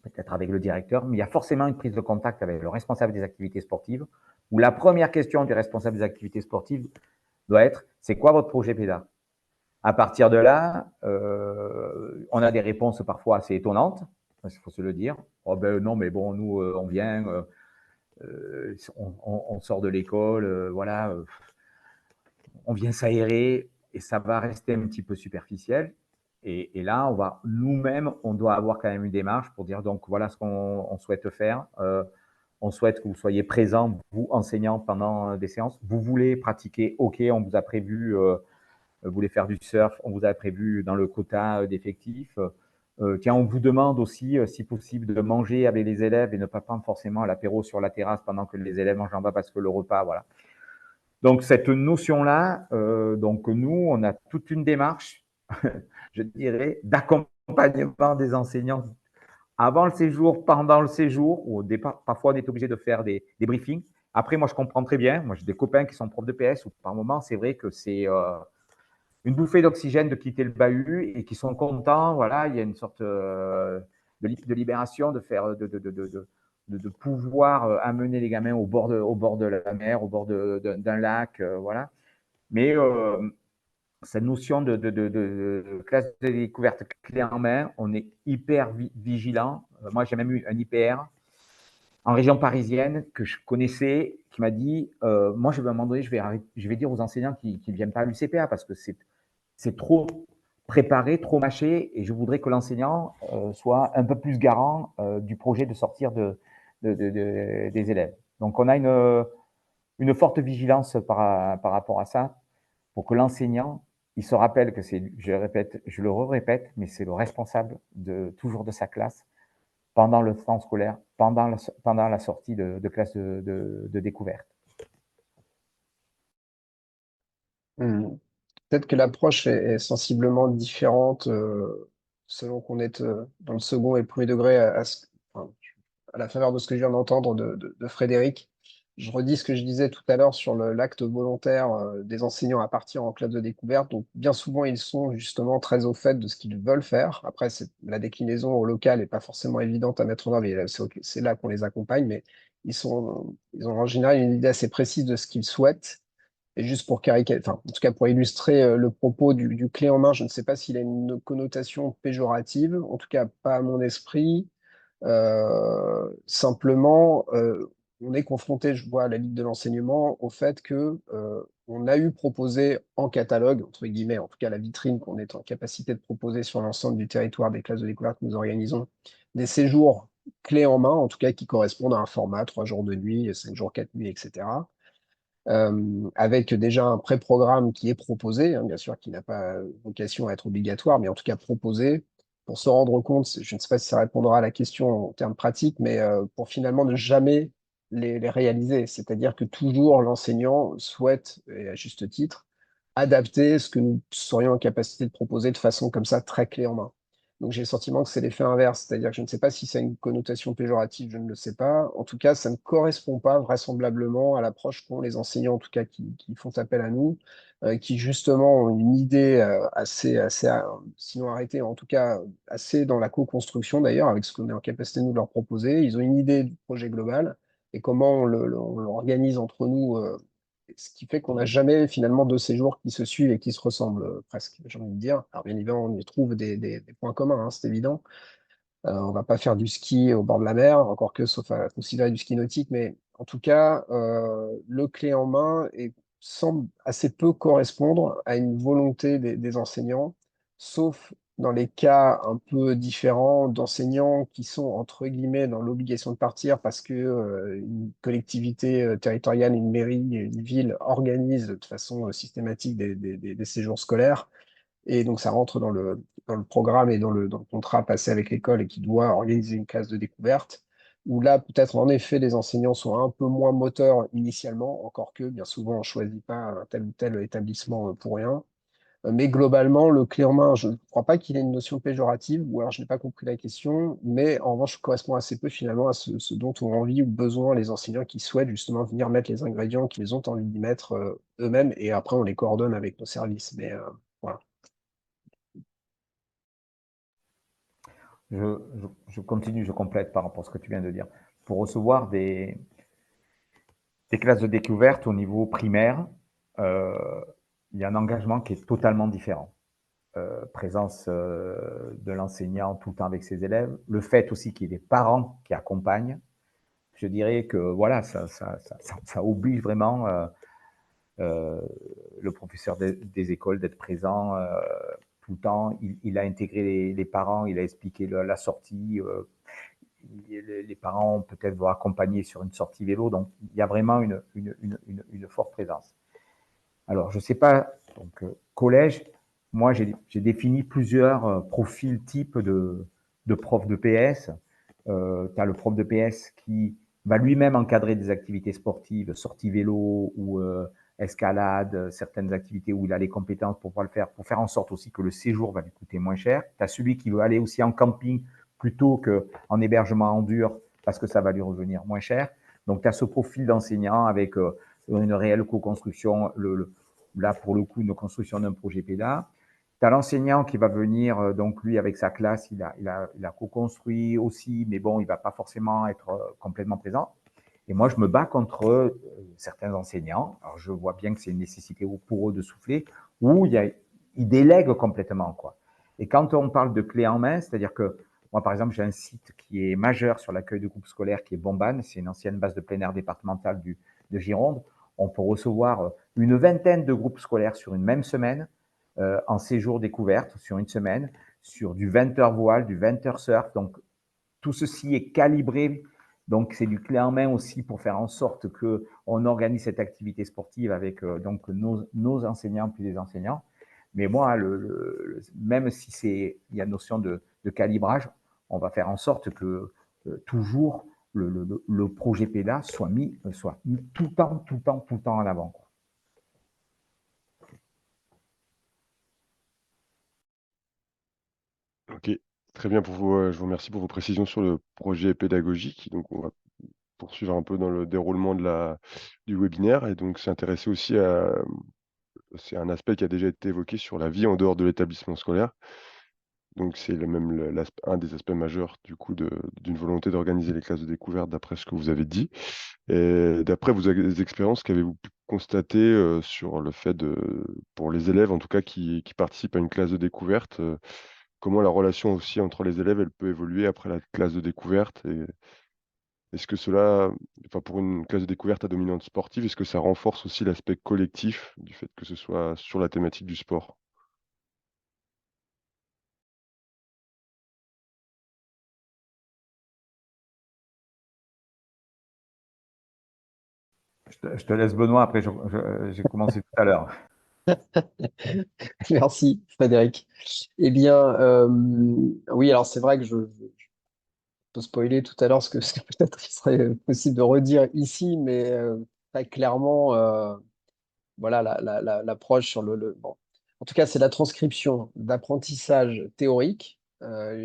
peut-être avec le directeur, mais il y a forcément une prise de contact avec le responsable des activités sportives, où la première question du responsable des activités sportives doit être « c'est quoi votre projet PEDA ?» À partir de là, on a des réponses parfois assez étonnantes, il faut se le dire. Oh ben non, mais bon, nous, on vient, on sort de l'école, voilà, on vient s'aérer et ça va rester un petit peu superficiel. Et là, on va nous-mêmes, on doit avoir quand même une démarche pour dire donc voilà ce qu'on souhaite faire. On souhaite que vous soyez présents, vous enseignants, pendant des séances. Vous voulez pratiquer, ok, on vous a prévu, vous voulez faire du surf, on vous a prévu dans le quota d'effectifs. Tiens, on vous demande aussi, si possible, de manger avec les élèves et ne pas prendre forcément l'apéro sur la terrasse pendant que les élèves mangent en bas parce que le repas, voilà. Donc, cette notion-là, donc nous, on a toute une démarche, je dirais, d'accompagnement des enseignants avant le séjour, pendant le séjour, où au départ, parfois, on est obligé de faire des briefings. Après, moi, je comprends très bien. Moi, j'ai des copains qui sont profs de PS où, par moment, c'est vrai que c'est une bouffée d'oxygène de quitter le bahut et qui sont contents. Voilà, il y a une sorte de libération, de faire, de pouvoir amener les gamins au bord de la mer, au bord d'un lac, voilà. Mais cette notion de classe de découverte clé en main, on est hyper vigilant. Moi, j'ai même eu un IPR en région parisienne que je connaissais, qui m'a dit moi, à un moment donné, je vais dire aux enseignants qui ne viennent pas à l'UCPA parce que c'est trop préparé, trop mâché, et je voudrais que l'enseignant soit un peu plus garant du projet de sortir des élèves. Donc, on a une forte vigilance par rapport à ça, pour que l'enseignant, il se rappelle que c'est, je le répète, mais c'est le responsable toujours de sa classe pendant le temps scolaire, pendant la sortie de classe de découverte. Peut-être que l'approche est sensiblement différente selon qu'on est dans le second et le premier degré enfin, à la faveur de ce que je viens d'entendre de Frédéric. Je redis ce que je disais tout à l'heure sur l'acte volontaire des enseignants à partir en classe de découverte. Donc, bien souvent, ils sont justement très au fait de ce qu'ils veulent faire. Après, la déclinaison au local n'est pas forcément évidente à mettre en œuvre, et c'est là qu'on les accompagne, mais ils ont en général une idée assez précise de ce qu'ils souhaitent. Et juste pour enfin, en tout cas pour illustrer le propos du clé en main, je ne sais pas s'il a une connotation péjorative, en tout cas pas à mon esprit. Simplement, on est confronté, je vois à la Ligue de l'enseignement, au fait que on a eu proposé en catalogue, entre guillemets, en tout cas la vitrine qu'on est en capacité de proposer sur l'ensemble du territoire des classes de découverte que nous organisons, des séjours clés en main, en tout cas qui correspondent à un format 3 jours de nuit, 5 jours, 4 nuits, etc. Avec déjà un pré-programme qui est proposé, hein, bien sûr, qui n'a pas vocation à être obligatoire, mais en tout cas proposé, pour se rendre compte, je ne sais pas si ça répondra à la question en termes pratiques, mais pour finalement ne jamais les réaliser. C'est-à-dire que toujours l'enseignant souhaite, et à juste titre, adapter ce que nous serions en capacité de proposer de façon comme ça très clé en main. Donc j'ai le sentiment que c'est l'effet inverse, c'est-à-dire que je ne sais pas si ça a une connotation péjorative, je ne le sais pas. En tout cas, ça ne correspond pas vraisemblablement à l'approche qu'ont les enseignants, en tout cas qui font appel à nous, qui justement ont une idée assez, sinon arrêtée, en tout cas assez dans la co-construction d'ailleurs, avec ce qu'on est en capacité de nous leur proposer. Ils ont une idée du projet global et comment on l'organise entre nous, ce qui fait qu'on n'a jamais finalement 2 séjours qui se suivent et qui se ressemblent presque, j'ai envie de dire. Alors bien évidemment, on y trouve des points communs, hein, c'est évident. On va pas faire du ski au bord de la mer, encore que sauf à considérer du ski nautique, mais en tout cas, le clé en main semble assez peu correspondre à une volonté des enseignants, sauf dans les cas un peu différents d'enseignants qui sont entre guillemets dans l'obligation de partir parce que une collectivité territoriale, une mairie, une ville organise de façon systématique des séjours scolaires. Et donc, ça rentre dans le programme et dans le contrat passé avec l'école et qui doit organiser une classe de découverte, où là, peut-être en effet, les enseignants sont un peu moins moteurs initialement, encore que bien souvent, on ne choisit pas un tel ou tel établissement pour rien. Mais globalement, le clé en main, je ne crois pas qu'il ait une notion péjorative, ou alors je n'ai pas compris la question, mais en revanche, correspond assez peu finalement à ce dont ont envie ou besoin les enseignants qui souhaitent justement venir mettre les ingrédients qu'ils ont envie d'y mettre eux-mêmes, et après, on les coordonne avec nos services. Mais voilà. Je continue, je complète par rapport à ce que tu viens de dire. Pour recevoir des classes de découverte au niveau primaire, il y a un engagement qui est totalement différent. présence de l'enseignant tout le temps avec ses élèves, le fait aussi qu'il y ait des parents qui accompagnent, je dirais que voilà, ça oblige vraiment le professeur des écoles d'être présent tout le temps. Il a intégré les parents, il a expliqué la sortie. Les parents peut-être vont accompagner sur une sortie vélo, donc il y a vraiment une forte présence. Alors, je ne sais pas, donc collège, moi j'ai défini plusieurs profils types de profs de PS. Tu as le prof de PS qui va lui-même encadrer des activités sportives, sortie vélo ou escalade, certaines activités où il a les compétences pour pouvoir le faire, pour faire en sorte aussi que le séjour va lui coûter moins cher. Tu as celui qui veut aller aussi en camping plutôt qu'en hébergement en dur parce que ça va lui revenir moins cher. Donc, tu as ce profil d'enseignant avec une réelle co-construction, là, pour le coup, une construction d'un projet PEDA. Tu as l'enseignant qui va venir, donc lui, avec sa classe, il a co-construit aussi, mais bon, il ne va pas forcément être complètement présent. Et moi, je me bats contre certains enseignants. Alors, je vois bien que c'est une nécessité pour eux de souffler, où ils délèguent complètement, quoi. Et quand on parle de clé en main, c'est-à-dire que moi, par exemple, j'ai un site qui est majeur sur l'accueil de groupes scolaires, qui est Bombane. C'est une ancienne base de plein air départementale de Gironde. On peut recevoir une vingtaine de groupes scolaires sur une même semaine, en séjour découverte, sur une semaine, sur du 20h voile, du 20h surf. Donc, tout ceci est calibré. Donc, c'est du clé en main aussi pour faire en sorte qu'on organise cette activité sportive avec donc nos enseignants puis les enseignants. Mais moi, même si il y a notion de calibrage, on va faire en sorte que toujours le projet PEDA soit mis tout le temps, tout le temps, tout le temps en avant, quoi. Ok, très bien pour vous. Je vous remercie pour vos précisions sur le projet pédagogique. Donc, on va poursuivre un peu dans le déroulement du webinaire et donc s'intéresser aussi à, c'est un aspect qui a déjà été évoqué sur la vie en dehors de l'établissement scolaire. Donc c'est un des aspects majeurs du coup d'une volonté d'organiser les classes de découverte d'après ce que vous avez dit. Et d'après vos expériences, qu'avez-vous pu constater sur le fait pour les élèves en tout cas qui participent à une classe de découverte, comment la relation aussi entre les élèves elle peut évoluer après la classe de découverte et est-ce que cela, enfin pour une classe de découverte à dominante sportive, est-ce que ça renforce aussi l'aspect collectif du fait que ce soit sur la thématique du sport? Je te laisse, Benoît. Après, j'ai commencé tout à l'heure. Merci, Frédéric. Eh bien, oui, alors c'est vrai que je peux spoiler tout à l'heure ce que peut-être il serait possible de redire ici, mais très clairement, voilà l'approche sur bon. En tout cas, c'est la transcription d'apprentissage théorique.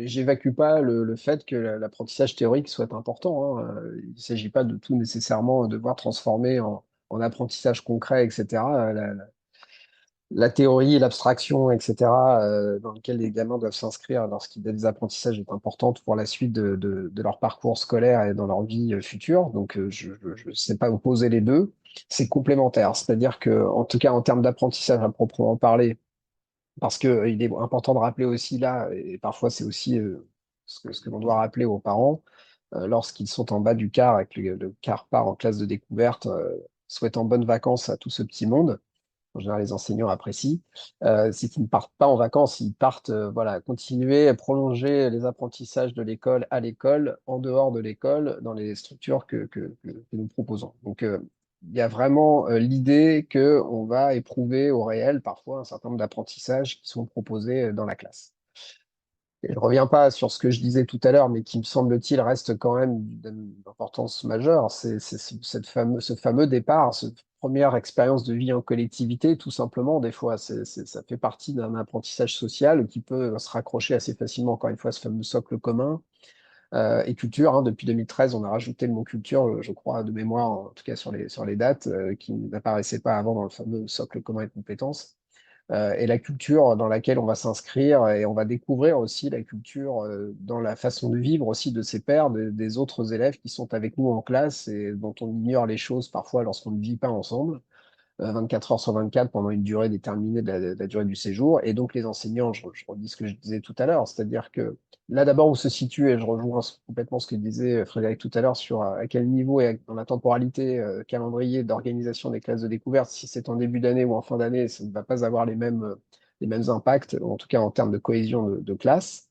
J'évacue pas le fait que l'apprentissage théorique soit important, hein. Il ne s'agit pas de tout nécessairement devoir transformer en apprentissage concret, etc. La théorie et l'abstraction, etc., dans lequel les gamins doivent s'inscrire lorsqu'ils ont des apprentissages est importante pour la suite de leur parcours scolaire et dans leur vie future. Donc, je ne sais pas opposer les deux. C'est complémentaire. C'est-à-dire que, en tout cas, en termes d'apprentissage à proprement parler, parce que il est important de rappeler aussi là, et parfois c'est aussi ce que l'on doit rappeler aux parents, lorsqu'ils sont en bas du car et que le car part en classe de découverte, souhaitant bonnes vacances à tout ce petit monde en général les enseignants apprécient, c'est qu'ils ne partent pas en vacances, ils partent voilà, continuer, prolonger les apprentissages de l'école à l'école, en dehors de l'école, dans les structures que nous proposons. Donc, il y a vraiment l'idée qu'on va éprouver au réel parfois un certain nombre d'apprentissages qui sont proposés dans la classe. Et je ne reviens pas sur ce que je disais tout à l'heure, mais qui me semble-t-il reste quand même d'importance majeure, c'est ce fameux départ, cette première expérience de vie en collectivité, tout simplement, des fois, ça fait partie d'un apprentissage social qui peut se raccrocher assez facilement, encore une fois, à ce fameux socle commun. Et culture, hein, depuis 2013, on a rajouté le mot culture, je crois, de mémoire, en tout cas sur les dates, qui n'apparaissait pas avant dans le fameux socle commun et compétences. Et la culture dans laquelle on va s'inscrire et on va découvrir aussi la culture dans la façon de vivre aussi de ses pairs, des autres élèves qui sont avec nous en classe et dont on ignore les choses parfois lorsqu'on ne vit pas ensemble. 24 heures sur 24 pendant une durée déterminée de la durée du séjour. Et donc, les enseignants, je redis ce que je disais tout à l'heure, c'est-à-dire que là, d'abord, où se situe, et je rejoins complètement ce que disait Frédéric tout à l'heure sur à quel niveau et dans la temporalité, calendrier d'organisation des classes de découverte, si c'est en début d'année ou en fin d'année, ça ne va pas avoir les mêmes impacts, en tout cas en termes de cohésion de classe.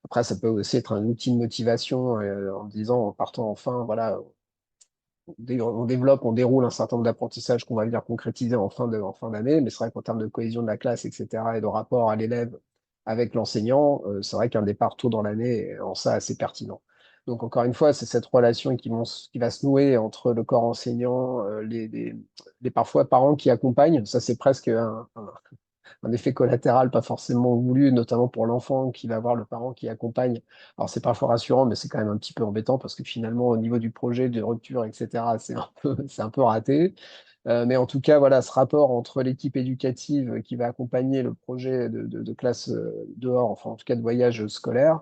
Après, ça peut aussi être un outil de motivation en disant, en partant enfin, voilà, on développe, on déroule un certain nombre d'apprentissages qu'on va venir concrétiser en fin d'année, mais c'est vrai qu'en termes de cohésion de la classe, etc., et de rapport à l'élève avec l'enseignant, c'est vrai qu'un départ tôt dans l'année est en ça assez pertinent. Donc encore une fois, c'est cette relation qui va se nouer entre le corps enseignant, les parfois parents qui accompagnent. Ça, c'est presque un effet collatéral pas forcément voulu, notamment pour l'enfant qui va voir le parent qui accompagne. Alors, c'est parfois rassurant, mais c'est quand même un petit peu embêtant parce que finalement, au niveau du projet de rupture, etc., c'est un peu raté. Mais en tout cas, voilà, ce rapport entre l'équipe éducative qui va accompagner le projet de classe dehors, enfin en tout cas de voyage scolaire,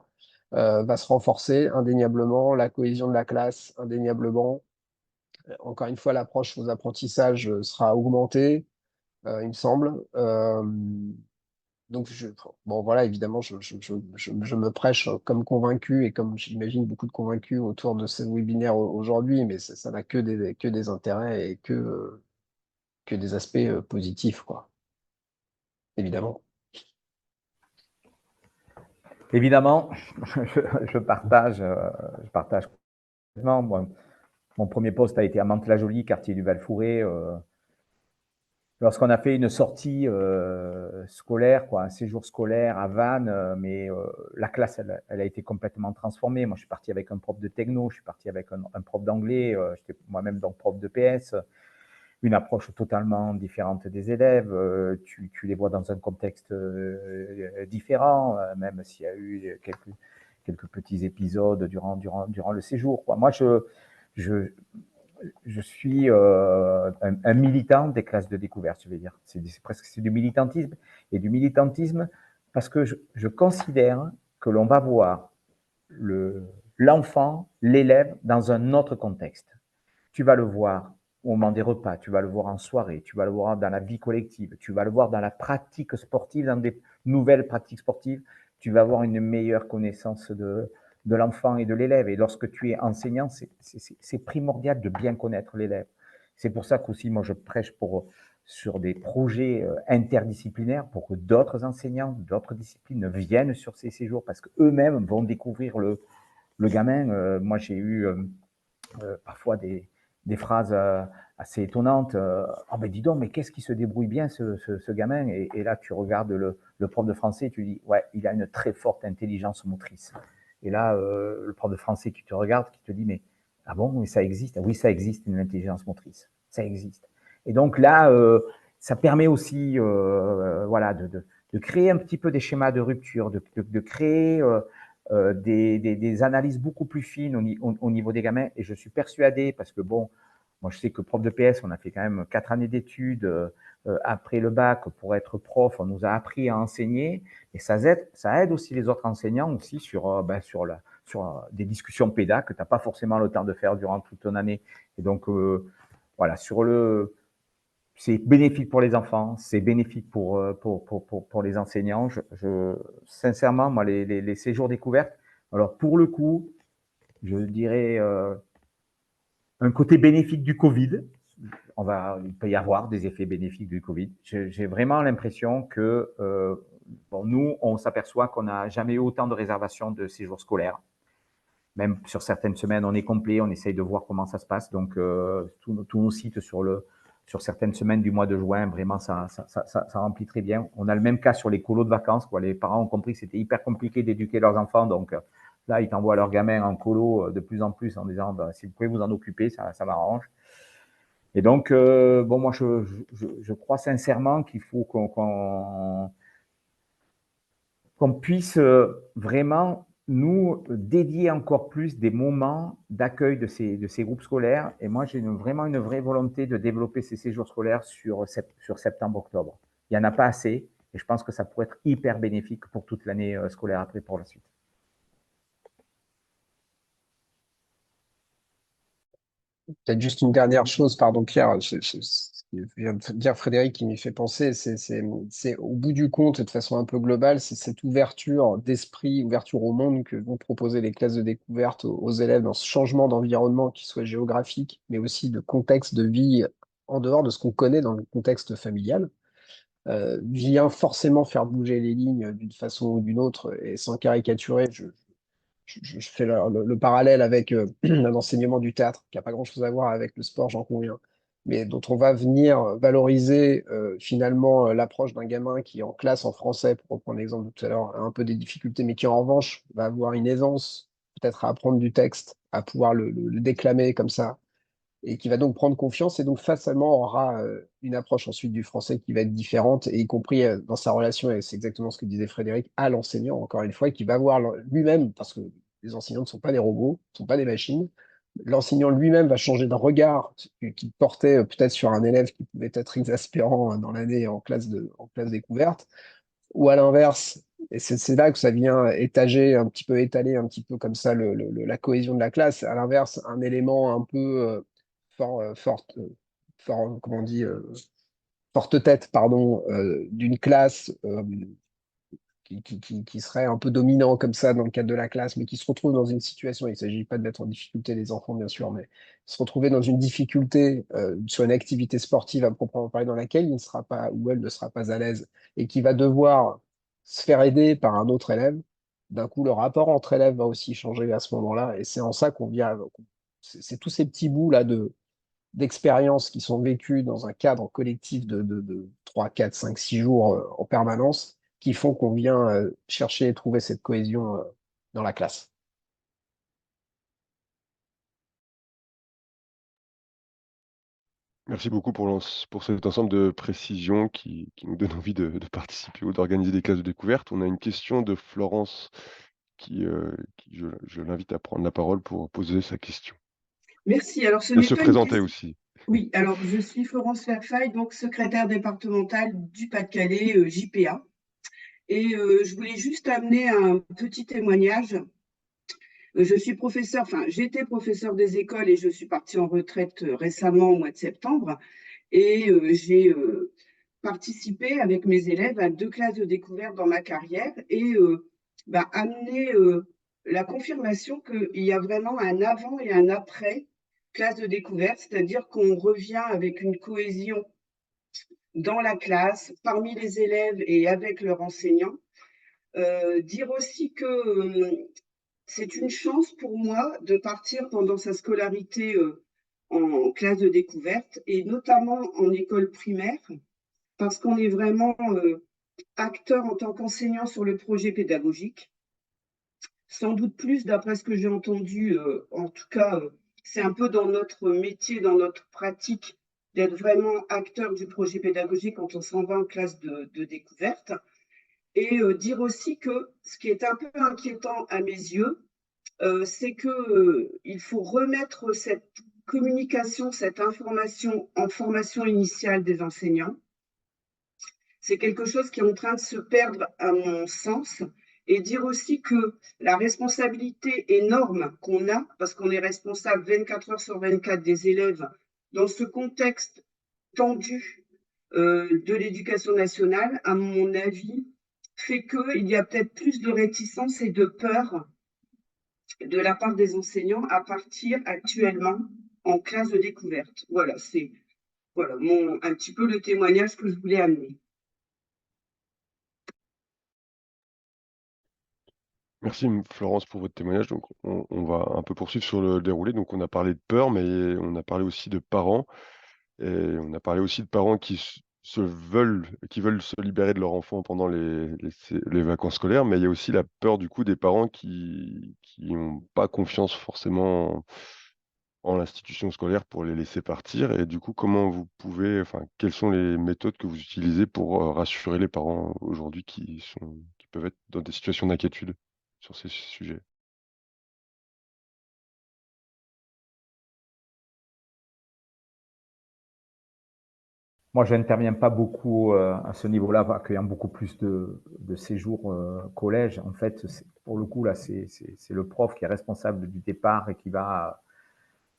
va se renforcer indéniablement, la cohésion de la classe indéniablement. Encore une fois, l'approche aux apprentissages sera augmentée, il me semble. Donc, bon, voilà, évidemment, je me prêche comme convaincu et comme j'imagine beaucoup de convaincus autour de ce webinaire aujourd'hui, mais ça n'a que des intérêts et que des aspects positifs, quoi, évidemment. Évidemment, je partage complètement. Moi, mon premier poste a été à Mantes-la-Jolie, quartier du Val-Fouré. Lorsqu'on a fait une sortie scolaire, quoi, un séjour scolaire à Vannes, mais la classe, elle a été complètement transformée. Moi, je suis parti avec un prof de techno, je suis parti avec un prof d'anglais, j'étais moi-même donc prof de PS, une approche totalement différente des élèves. Tu les vois dans un contexte différent, même s'il y a eu quelques petits épisodes durant le séjour, quoi. Moi, je suis un militant des classes de découverte, je vais dire. C'est du militantisme. Et du militantisme parce que je considère que l'on va voir l'enfant, l'élève, dans un autre contexte. Tu vas le voir au moment des repas, tu vas le voir en soirée, tu vas le voir dans la vie collective, tu vas le voir dans la pratique sportive, dans des nouvelles pratiques sportives, tu vas avoir une meilleure connaissance de l'enfant et de l'élève. Et lorsque tu es enseignant, c'est primordial de bien connaître l'élève. C'est pour ça qu'aussi, moi, je prêche sur des projets interdisciplinaires pour que d'autres enseignants, d'autres disciplines viennent sur ces séjours parce qu'eux-mêmes vont découvrir le gamin. Moi, j'ai eu parfois des phrases assez étonnantes. Oh ben dis donc, mais qu'est-ce qui se débrouille bien ce gamin, et là, tu regardes le prof de français et tu dis, ouais, il a une très forte intelligence motrice. Et là, le prof de français qui te regarde, qui te dit, mais ah bon, mais ça existe? Oui, ça existe, une intelligence motrice. Ça existe. Et donc là, ça permet aussi voilà, de créer un petit peu des schémas de rupture, de créer des analyses beaucoup plus fines au niveau des gamins. Et je suis persuadé, parce que bon, moi je sais que prof de PS, on a fait quand même 4 années d'études après le bac pour être prof, on nous a appris à enseigner, et ça aide aussi les autres enseignants aussi sur des discussions pédas que tu n'as pas forcément le temps de faire durant toute ton année. Et donc voilà, c'est bénéfique pour les enfants, c'est bénéfique pour les enseignants. Sincèrement, moi, les séjours découvertes, alors pour le coup, je dirais un côté bénéfique du Covid. Il peut y avoir des effets bénéfiques du Covid. J'ai vraiment l'impression que nous, on s'aperçoit qu'on n'a jamais eu autant de réservations de séjours scolaires. Même sur certaines semaines, on est complet, on essaye de voir comment ça se passe. Donc, tous nos sites sur certaines semaines du mois de juin, vraiment, ça remplit très bien. On a le même cas sur les colos de vacances, quoi. Les parents ont compris que c'était hyper compliqué d'éduquer leurs enfants. Donc, là, ils t'envoient leurs gamins en colo de plus en plus en disant, si vous pouvez vous en occuper, ça m'arrange. Et donc, bon, moi, je crois sincèrement qu'il faut qu'on puisse vraiment nous dédier encore plus des moments d'accueil de ces groupes scolaires. Et moi, j'ai vraiment une vraie volonté de développer ces séjours scolaires sur septembre-octobre. Il n'y en a pas assez, et je pense que ça pourrait être hyper bénéfique pour toute l'année scolaire après pour la suite. Peut-être juste une dernière chose, pardon Pierre, ce que vient de dire Frédéric qui m'y fait penser, c'est au bout du compte, et de façon un peu globale, c'est cette ouverture d'esprit, ouverture au monde que vont proposer les classes de découverte aux élèves dans ce changement d'environnement qui soit géographique, mais aussi de contexte de vie en dehors de ce qu'on connaît dans le contexte familial. Vient forcément faire bouger les lignes d'une façon ou d'une autre, et sans caricaturer, je fais le parallèle avec un enseignement du théâtre qui n'a pas grand-chose à voir avec le sport, j'en conviens, mais dont on va venir valoriser finalement l'approche d'un gamin qui est en classe en français, pour reprendre l'exemple de tout à l'heure, a un peu des difficultés, mais qui en revanche va avoir une aisance peut-être à apprendre du texte, à pouvoir le déclamer comme ça, et qui va donc prendre confiance et donc facilement aura une approche ensuite du français qui va être différente, et y compris dans sa relation, et c'est exactement ce que disait Frédéric, à l'enseignant, encore une fois, qui va voir lui-même, parce que les enseignants ne sont pas des robots, ne sont pas des machines, l'enseignant lui-même va changer de regard qu'il portait peut-être sur un élève qui pouvait être exaspérant dans l'année en classe découverte, ou à l'inverse, et c'est là que ça vient étaler un petit peu comme ça la cohésion de la classe. À l'inverse, un élément un peu fort, comment on dit, forte tête, pardon, d'une classe qui serait un peu dominant comme ça dans le cadre de la classe, mais qui se retrouve dans une situation, il ne s'agit pas de mettre en difficulté les enfants, bien sûr, mais se retrouver dans une difficulté sur une activité sportive à proprement parler dans laquelle il ne sera pas ou elle ne sera pas à l'aise et qui va devoir se faire aider par un autre élève, d'un coup, le rapport entre élèves va aussi changer à ce moment-là. Et c'est en ça qu'on vient, c'est tous ces petits bouts là d'expériences qui sont vécues dans un cadre collectif de 3, 4, 5, 6 jours en permanence, qui font qu'on vient chercher et trouver cette cohésion dans la classe. Merci beaucoup pour cet ensemble de précisions qui nous donne envie de participer ou d'organiser des classes de découverte. On a une question de Florence je l'invite à prendre la parole pour poser sa question. Merci. Alors, ce Et n'est se pas une présenter question. aussi. Oui, alors je suis Florence Verfaille, donc secrétaire départementale du Pas-de-Calais, JPA. Et je voulais juste amener un petit témoignage. Je suis professeur, enfin, j'étais professeur des écoles et je suis partie en retraite récemment au mois de septembre. Et j'ai participé avec mes élèves à 2 classes de découverte dans ma carrière et amener la confirmation qu'il y a vraiment un avant et un après classe de découverte, c'est-à-dire qu'on revient avec une cohésion dans la classe, parmi les élèves et avec leurs enseignants. Dire aussi que c'est une chance pour moi de partir pendant sa scolarité en classe de découverte et notamment en école primaire, parce qu'on est vraiment acteur en tant qu'enseignant sur le projet pédagogique. Sans doute plus, d'après ce que j'ai entendu, en tout cas, c'est un peu dans notre métier, dans notre pratique, d'être vraiment acteur du projet pédagogique quand on s'en va en classe de découverte. Et dire aussi que ce qui est un peu inquiétant à mes yeux, c'est qu'il faut remettre cette communication, cette information en formation initiale des enseignants. C'est quelque chose qui est en train de se perdre à mon sens, et dire aussi que la responsabilité énorme qu'on a, parce qu'on est responsable 24 heures sur 24 des élèves dans ce contexte tendu de l'éducation nationale, à mon avis, fait qu'il y a peut-être plus de réticence et de peur de la part des enseignants à partir actuellement en classe de découverte. Voilà, c'est un petit peu le témoignage que je voulais amener. Merci Florence pour votre témoignage. Donc, on va un peu poursuivre sur le déroulé. Donc, on a parlé de peur, mais on a parlé aussi de parents. Et on a parlé aussi de parents qui veulent se libérer de leur enfant pendant les vacances scolaires. Mais il y a aussi la peur du coup des parents qui n'ont pas confiance forcément en l'institution scolaire pour les laisser partir. Et du coup, comment vous pouvez, enfin, quelles sont les méthodes que vous utilisez pour rassurer les parents aujourd'hui qui peuvent être dans des situations d'inquiétude sur ces sujets? Moi, je n'interviens pas beaucoup à ce niveau-là, accueillant beaucoup plus de séjours collège. En fait, pour le coup, là, c'est le prof qui est responsable du départ et qui va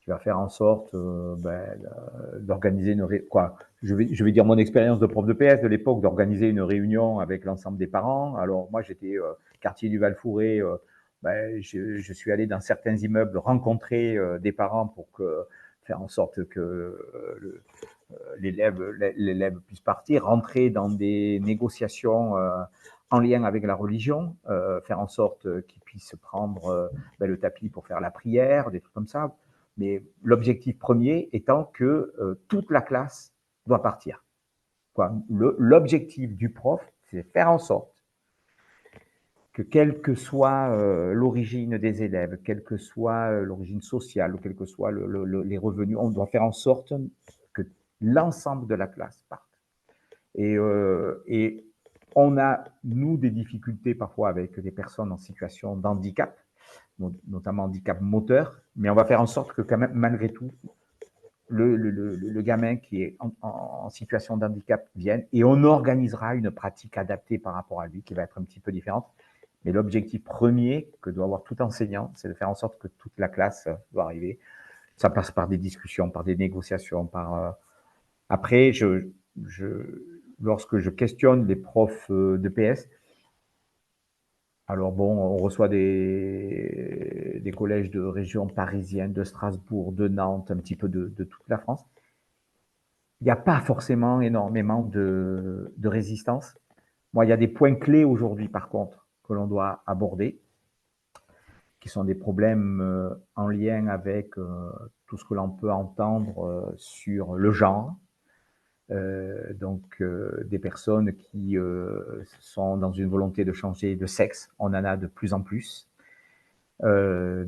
qui va faire en sorte d'organiser je vais dire mon expérience de prof de PS de l'époque, d'organiser une réunion avec l'ensemble des parents. Alors moi, j'étais quartier du Val-Fouré, je suis allé dans certains immeubles rencontrer des parents pour faire en sorte que l'élève puisse partir, rentrer dans des négociations en lien avec la religion, faire en sorte qu'il puisse prendre le tapis pour faire la prière, des trucs comme ça. Mais l'objectif premier étant que toute la classe doit partir. L'objectif du prof, c'est faire en sorte que quelle que soit l'origine des élèves, quelle que soit l'origine sociale, ou quels que soient les revenus, on doit faire en sorte que l'ensemble de la classe parte. Et on a, nous, des difficultés parfois avec des personnes en situation d'handicap, notamment handicap moteur, mais on va faire en sorte que quand même, malgré tout, le gamin qui est en situation d'handicap vienne, et on organisera une pratique adaptée par rapport à lui qui va être un petit peu différente. Mais l'objectif premier que doit avoir tout enseignant, c'est de faire en sorte que toute la classe doit arriver. Ça passe par des discussions, par des négociations, Après, lorsque je questionne les profs de PS, alors bon, on reçoit des collèges de région parisienne, de Strasbourg, de Nantes, un petit peu de toute la France. Il n'y a pas forcément énormément de résistance. Moi, il y a des points clés aujourd'hui, par contre, que l'on doit aborder, qui sont des problèmes en lien avec tout ce que l'on peut entendre sur le genre. Donc, des personnes qui sont dans une volonté de changer de sexe, on en a de plus en plus. Elle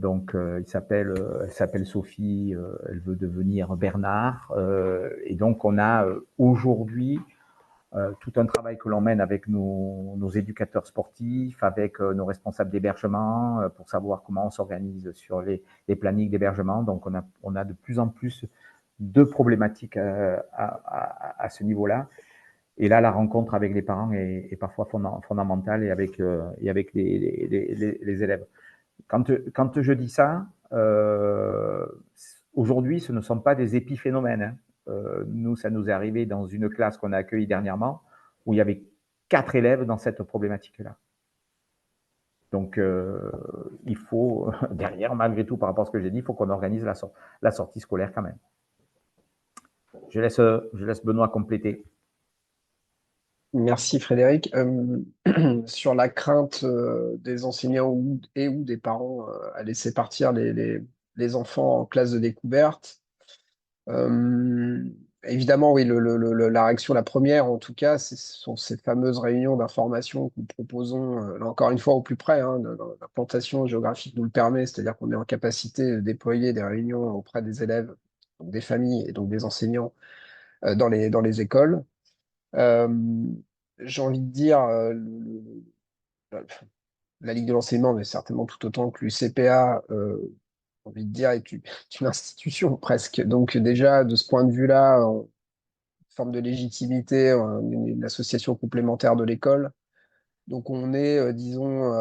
s'appelle Sophie, elle veut devenir Bernard. Et donc, on a aujourd'hui tout un travail que l'on mène avec nos éducateurs sportifs, avec nos responsables d'hébergement, pour savoir comment on s'organise sur les plannings d'hébergement. Donc, on a de plus en plus de problématiques à ce niveau-là. Et là, la rencontre avec les parents est parfois fondamentale et avec les élèves. Quand je dis ça, aujourd'hui, ce ne sont pas des épiphénomènes, hein. Nous, ça nous est arrivé dans une classe qu'on a accueillie dernièrement où il y avait 4 élèves dans cette problématique-là. Donc, il faut, derrière, malgré tout, par rapport à ce que j'ai dit, il faut qu'on organise la sortie scolaire quand même. Je laisse Benoît compléter. Merci Frédéric. Sur la crainte des enseignants ou des parents à laisser partir les enfants en classe de découverte, évidemment, oui, la réaction, la première en tout cas, ce sont ces fameuses réunions d'information que nous proposons, là encore une fois au plus près, hein, l'implantation géographique nous le permet, c'est-à-dire qu'on est en capacité de déployer des réunions auprès des élèves, donc des familles et donc des enseignants dans les écoles. J'ai envie de dire, la Ligue de l'enseignement, mais certainement tout autant que l'UCPA, j'ai envie de dire, est une institution presque. Donc déjà, de ce point de vue-là, une forme de légitimité, une association complémentaire de l'école. Donc on est, disons,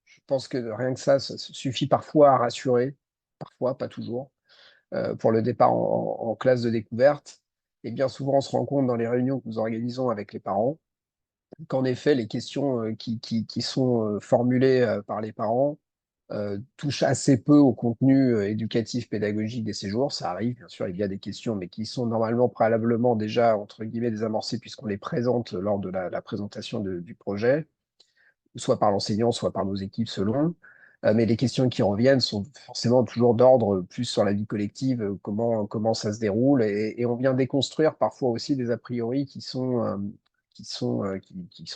je pense que rien que ça suffit parfois à rassurer, parfois, pas toujours, pour le départ en classe de découverte. Et bien souvent, on se rend compte dans les réunions que nous organisons avec les parents qu'en effet, les questions qui sont formulées par les parents touchent assez peu au contenu éducatif, pédagogique des séjours. Ça arrive, bien sûr, il y a des questions, mais qui sont normalement préalablement déjà, entre guillemets, désamorcées puisqu'on les présente lors de la présentation du projet, soit par l'enseignant, soit par nos équipes, selon. Mais les questions qui reviennent sont forcément toujours d'ordre plus sur la vie collective, comment ça se déroule, et on vient déconstruire parfois aussi des a priori qui sont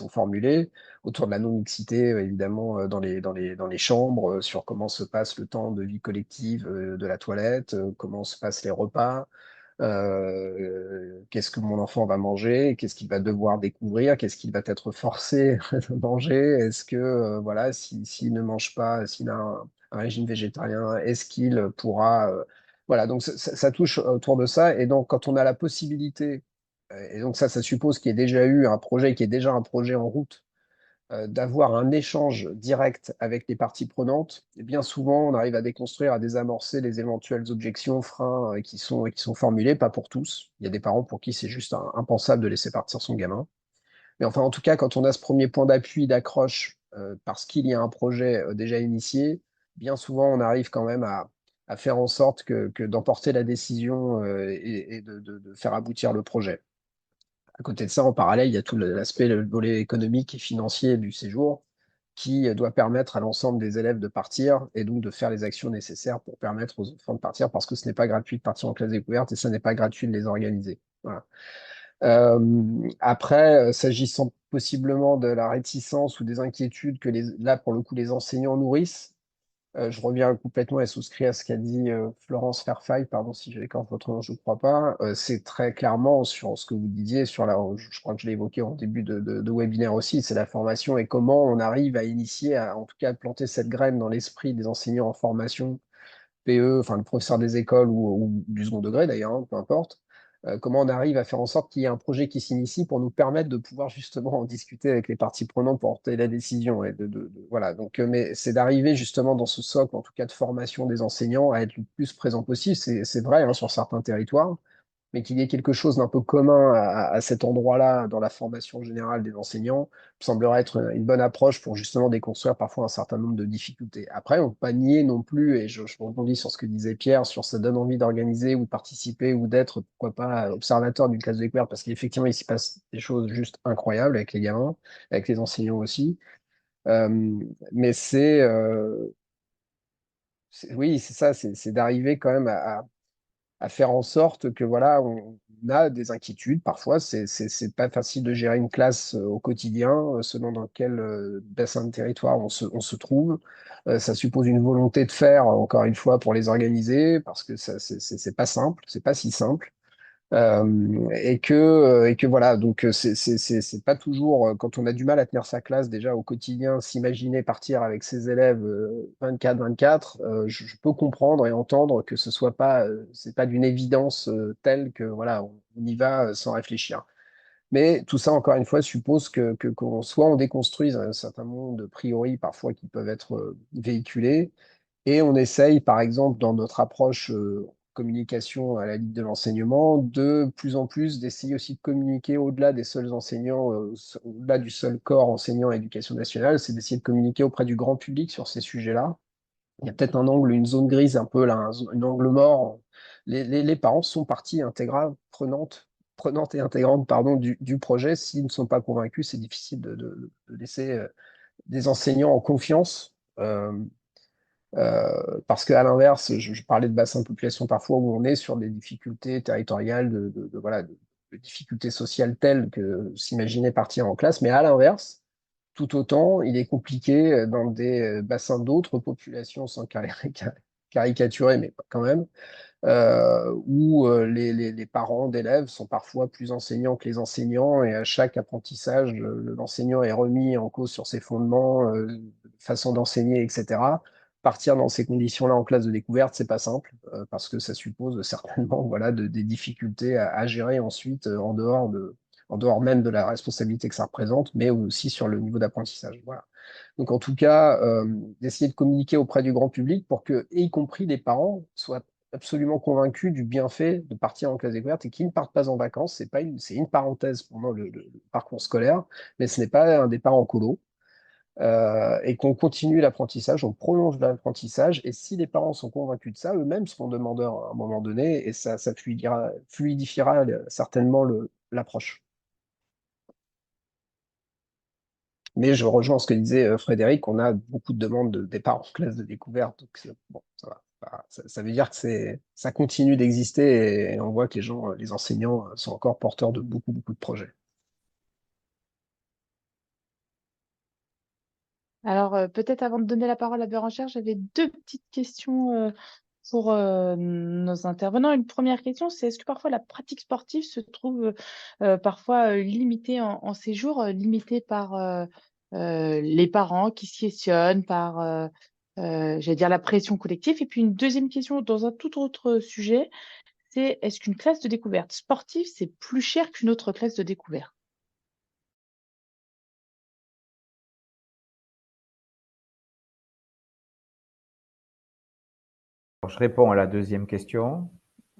formulés autour de la non-mixité, évidemment, dans les chambres, sur comment se passe le temps de vie collective de la toilette, comment se passent les repas, qu'est-ce que mon enfant va manger, qu'est-ce qu'il va devoir découvrir, qu'est-ce qu'il va être forcé de manger, est-ce que, voilà, s'il ne mange pas, s'il a un régime végétarien, est-ce qu'il pourra... voilà, donc ça touche autour de ça, et donc quand on a la possibilité, et donc ça suppose qu'il y ait déjà eu un projet, qui est déjà un projet en route, d'avoir un échange direct avec les parties prenantes. Et bien souvent, on arrive à déconstruire, à désamorcer les éventuelles objections, freins qui sont formulés, pas pour tous. Il y a des parents pour qui c'est juste impensable de laisser partir son gamin. Mais enfin, en tout cas, quand on a ce premier point d'appui, d'accroche, parce qu'il y a un projet déjà initié, bien souvent, on arrive quand même à faire en sorte que d'emporter la décision et de faire aboutir le projet. À côté de ça, en parallèle, il y a tout l'aspect, le volet économique et financier du séjour qui doit permettre à l'ensemble des élèves de partir et donc de faire les actions nécessaires pour permettre aux enfants de partir parce que ce n'est pas gratuit de partir en classe découverte et ça n'est pas gratuit de les organiser. Voilà. Après, s'agissant possiblement de la réticence ou des inquiétudes que là, pour le coup, les enseignants nourrissent, je reviens complètement et souscris à ce qu'a dit Florence Fairfax, pardon si j'écorche votre nom, je ne crois pas. C'est très clairement sur ce que vous disiez, je crois que je l'ai évoqué en début de webinaire aussi, c'est la formation et comment on arrive à initier, en tout cas, à planter cette graine dans l'esprit des enseignants en formation, PE, enfin le professeur des écoles ou du second degré d'ailleurs, hein, peu importe. Comment on arrive à faire en sorte qu'il y ait un projet qui s'initie pour nous permettre de pouvoir justement en discuter avec les parties prenantes pour porter la décision. Et voilà. Donc, mais c'est d'arriver justement dans ce socle, en tout cas de formation des enseignants, à être le plus présent possible. C'est vrai hein, sur certains territoires, mais qu'il y ait quelque chose d'un peu commun à cet endroit-là dans la formation générale des enseignants, me semblerait être une bonne approche pour justement déconstruire parfois un certain nombre de difficultés. Après, on ne peut pas nier non plus, et je rebondis sur ce que disait Pierre, sur ça donne envie d'organiser ou de participer ou d'être, pourquoi pas, observateur d'une classe de découverte, parce qu'effectivement, il s'y passe des choses juste incroyables avec les gamins, avec les enseignants aussi. Mais oui, c'est ça, c'est d'arriver quand même à faire en sorte que voilà, on a des inquiétudes. Parfois, c'est pas facile de gérer une classe au quotidien, selon dans quel bassin de territoire on se trouve. Ça suppose une volonté de faire, encore une fois, pour les organiser, parce que ça, c'est pas simple, c'est pas si simple. Et que voilà, donc c'est pas toujours, quand on a du mal à tenir sa classe déjà au quotidien, s'imaginer partir avec ses élèves 24-24, je peux comprendre et entendre que ce soit pas, c'est pas d'une évidence telle que voilà, on y va sans réfléchir. Mais tout ça, encore une fois, suppose qu'on soit on déconstruise un certain nombre de priori parfois qui peuvent être véhiculés, et on essaye, par exemple, dans notre approche communication à la Ligue de l'enseignement, de plus en plus d'essayer aussi de communiquer au-delà des seuls enseignants, au-delà du seul corps enseignant à l'éducation nationale, c'est d'essayer de communiquer auprès du grand public sur ces sujets-là. Il y a peut-être un angle, une zone grise un peu là, un angle mort. Les parents sont partie intégrale, prenante et intégrante pardon, du projet. S'ils ne sont pas convaincus, c'est difficile de laisser des enseignants en confiance. Parce qu'à l'inverse, je parlais de bassin de population parfois où on est sur des difficultés territoriales, voilà, de difficultés sociales telles que s'imaginer partir en classe, mais à l'inverse, tout autant, il est compliqué dans des bassins d'autres populations, sans caricaturer, mais quand même, où les parents d'élèves sont parfois plus enseignants que les enseignants, et à chaque apprentissage, l'enseignant est remis en cause sur ses fondements, façon d'enseigner, etc. Partir dans ces conditions-là en classe de découverte, c'est pas simple, parce que ça suppose certainement voilà, des difficultés à gérer ensuite en dehors même de la responsabilité que ça représente, mais aussi sur le niveau d'apprentissage. Voilà. Donc en tout cas, d'essayer de communiquer auprès du grand public pour que, y compris les parents, soient absolument convaincus du bienfait de partir en classe découverte et qu'ils ne partent pas en vacances. C'est une parenthèse pendant le parcours scolaire, mais ce n'est pas un départ en colo. Et qu'on continue l'apprentissage, on prolonge l'apprentissage, et si les parents sont convaincus de ça, eux-mêmes seront demandeurs à un moment donné, et ça fluidifiera certainement l'approche. Mais je rejoins ce que disait Frédéric, on a beaucoup de demandes de départ en classe de découverte, donc bon, ça va. Ça veut dire que ça continue d'exister, et on voit que les enseignants sont encore porteurs de beaucoup, beaucoup de projets. Alors, peut-être avant de donner la parole à Bérangère, j'avais deux petites questions pour nos intervenants. Une première question, c'est est-ce que parfois la pratique sportive se trouve parfois limitée en séjour, limitée par les parents qui se questionnent, par, j'allais dire, la pression collective. Et puis une deuxième question dans un tout autre sujet, c'est est-ce qu'une classe de découverte sportive, c'est plus cher qu'une autre classe de découverte? je réponds à la deuxième question.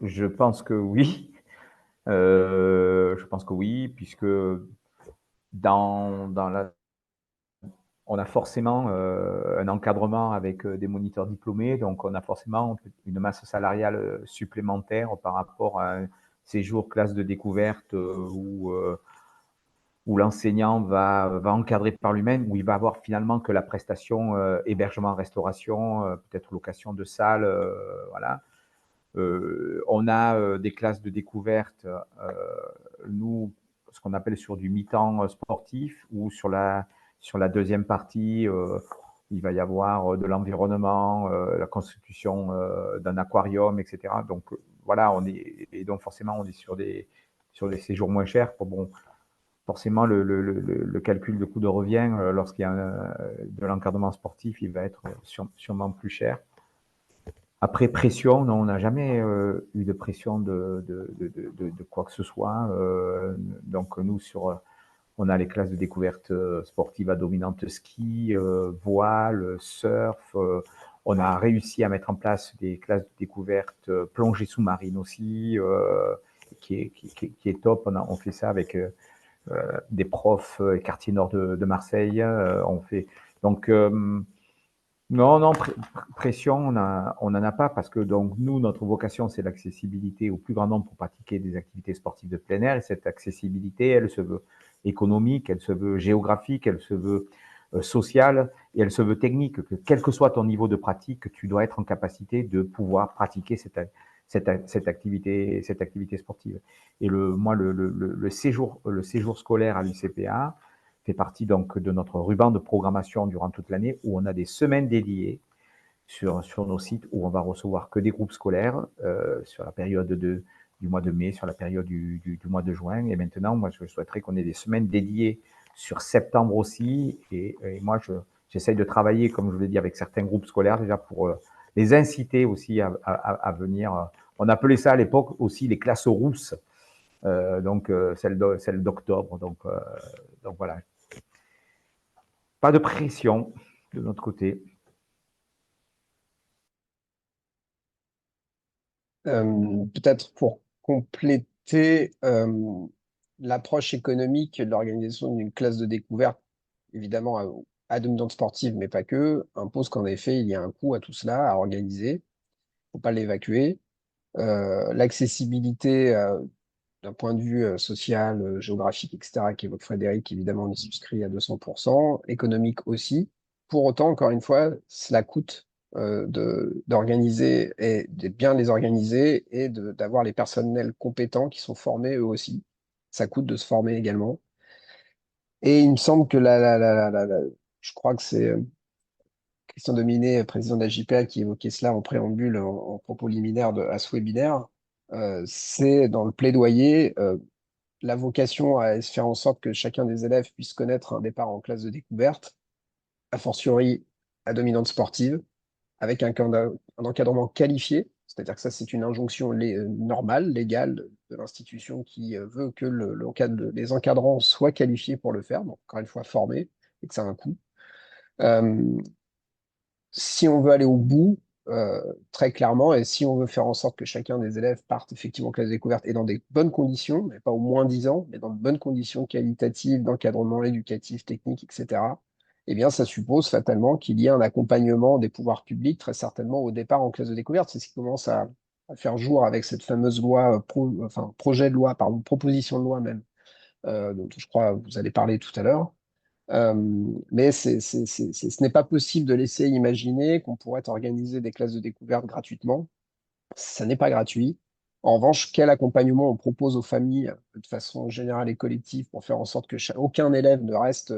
Je pense que oui. Je pense que oui, puisque on a forcément un encadrement avec des moniteurs diplômés, donc on a forcément une masse salariale supplémentaire par rapport à un séjour classe de découverte où l'enseignant va encadrer par lui-même, où il va avoir finalement que la prestation hébergement-restauration, peut-être location de salle, voilà. On a des classes de découverte, nous, ce qu'on appelle sur du mi-temps sportif, ou sur la deuxième partie, il va y avoir de l'environnement, la constitution d'un aquarium, etc. Donc voilà, et donc forcément, on est sur des séjours moins chers. Bon, forcément, le calcul de coût de revient, lorsqu'il y a de l'encadrement sportif, il va être sûrement plus cher. Après, pression, non, on n'a jamais eu de pression de quoi que ce soit. Donc, nous, on a les classes de découverte sportive à dominante ski, voile, surf. On a réussi à mettre en place des classes de découverte plongée sous-marine aussi, qui est top. On fait ça avec des profs quartier nord de Marseille. On fait donc non, pression, on n'en a pas parce que donc nous, notre vocation, c'est l'accessibilité au plus grand nombre pour pratiquer des activités sportives de plein air. Et cette accessibilité, elle se veut économique, elle se veut géographique, elle se veut sociale et elle se veut technique. Que quel que soit ton niveau de pratique, tu dois être en capacité de pouvoir pratiquer cette activité sportive. Et moi, le séjour scolaire à l'UCPA fait partie donc de notre ruban de programmation durant toute l'année où on a des semaines dédiées sur nos sites où on va recevoir que des groupes scolaires sur la période du mois de mai, sur la période du mois de juin. Et maintenant, moi, je souhaiterais qu'on ait des semaines dédiées sur septembre aussi. Et moi, j'essaye de travailler, comme je vous l'ai dit, avec certains groupes scolaires déjà pour les inciter aussi à venir. On appelait ça à l'époque aussi les classes rousses, donc celle d'octobre. Donc voilà. Pas de pression de notre côté. Peut-être pour compléter l'approche économique de l'organisation d'une classe de découverte, évidemment à dominante sportive, mais pas que, impose qu'en effet, il y a un coût à tout cela à organiser. Il ne faut pas l'évacuer. L'accessibilité d'un point de vue social, géographique, etc., qu'évoque Frédéric, évidemment, on y souscrit à 200%, économique aussi. Pour autant, encore une fois, cela coûte d'organiser et de bien les organiser et d'avoir les personnels compétents qui sont formés eux aussi. Ça coûte de se former également. Et il me semble que je crois que c'est Christian Dominé, président de la JPA, qui évoquait cela en préambule, en propos liminaire à ce webinaire. C'est dans le plaidoyer la vocation à faire en sorte que chacun des élèves puisse connaître un départ en classe de découverte, a fortiori à dominante sportive, avec un encadrement qualifié, c'est-à-dire que ça, c'est une injonction normale, légale de l'institution qui veut que les encadrants soient qualifiés pour le faire, donc encore une fois formés, et que ça a un coût. Si on veut aller au bout, très clairement, et si on veut faire en sorte que chacun des élèves parte effectivement en classe de découverte et dans des bonnes conditions, mais pas au moins 10 ans, mais dans de bonnes conditions qualitatives, d'encadrement éducatif, technique, etc., eh bien, ça suppose fatalement qu'il y ait un accompagnement des pouvoirs publics, très certainement au départ en classe de découverte. C'est ce qui commence à faire jour avec cette fameuse loi, projet de loi, pardon, proposition de loi même, dont je crois vous allez parler tout à l'heure. Mais ce n'est pas possible de laisser imaginer qu'on pourrait organiser des classes de découverte gratuitement. Ça n'est pas gratuit. En revanche, quel accompagnement on propose aux familles de façon générale et collective pour faire en sorte que aucun élève ne reste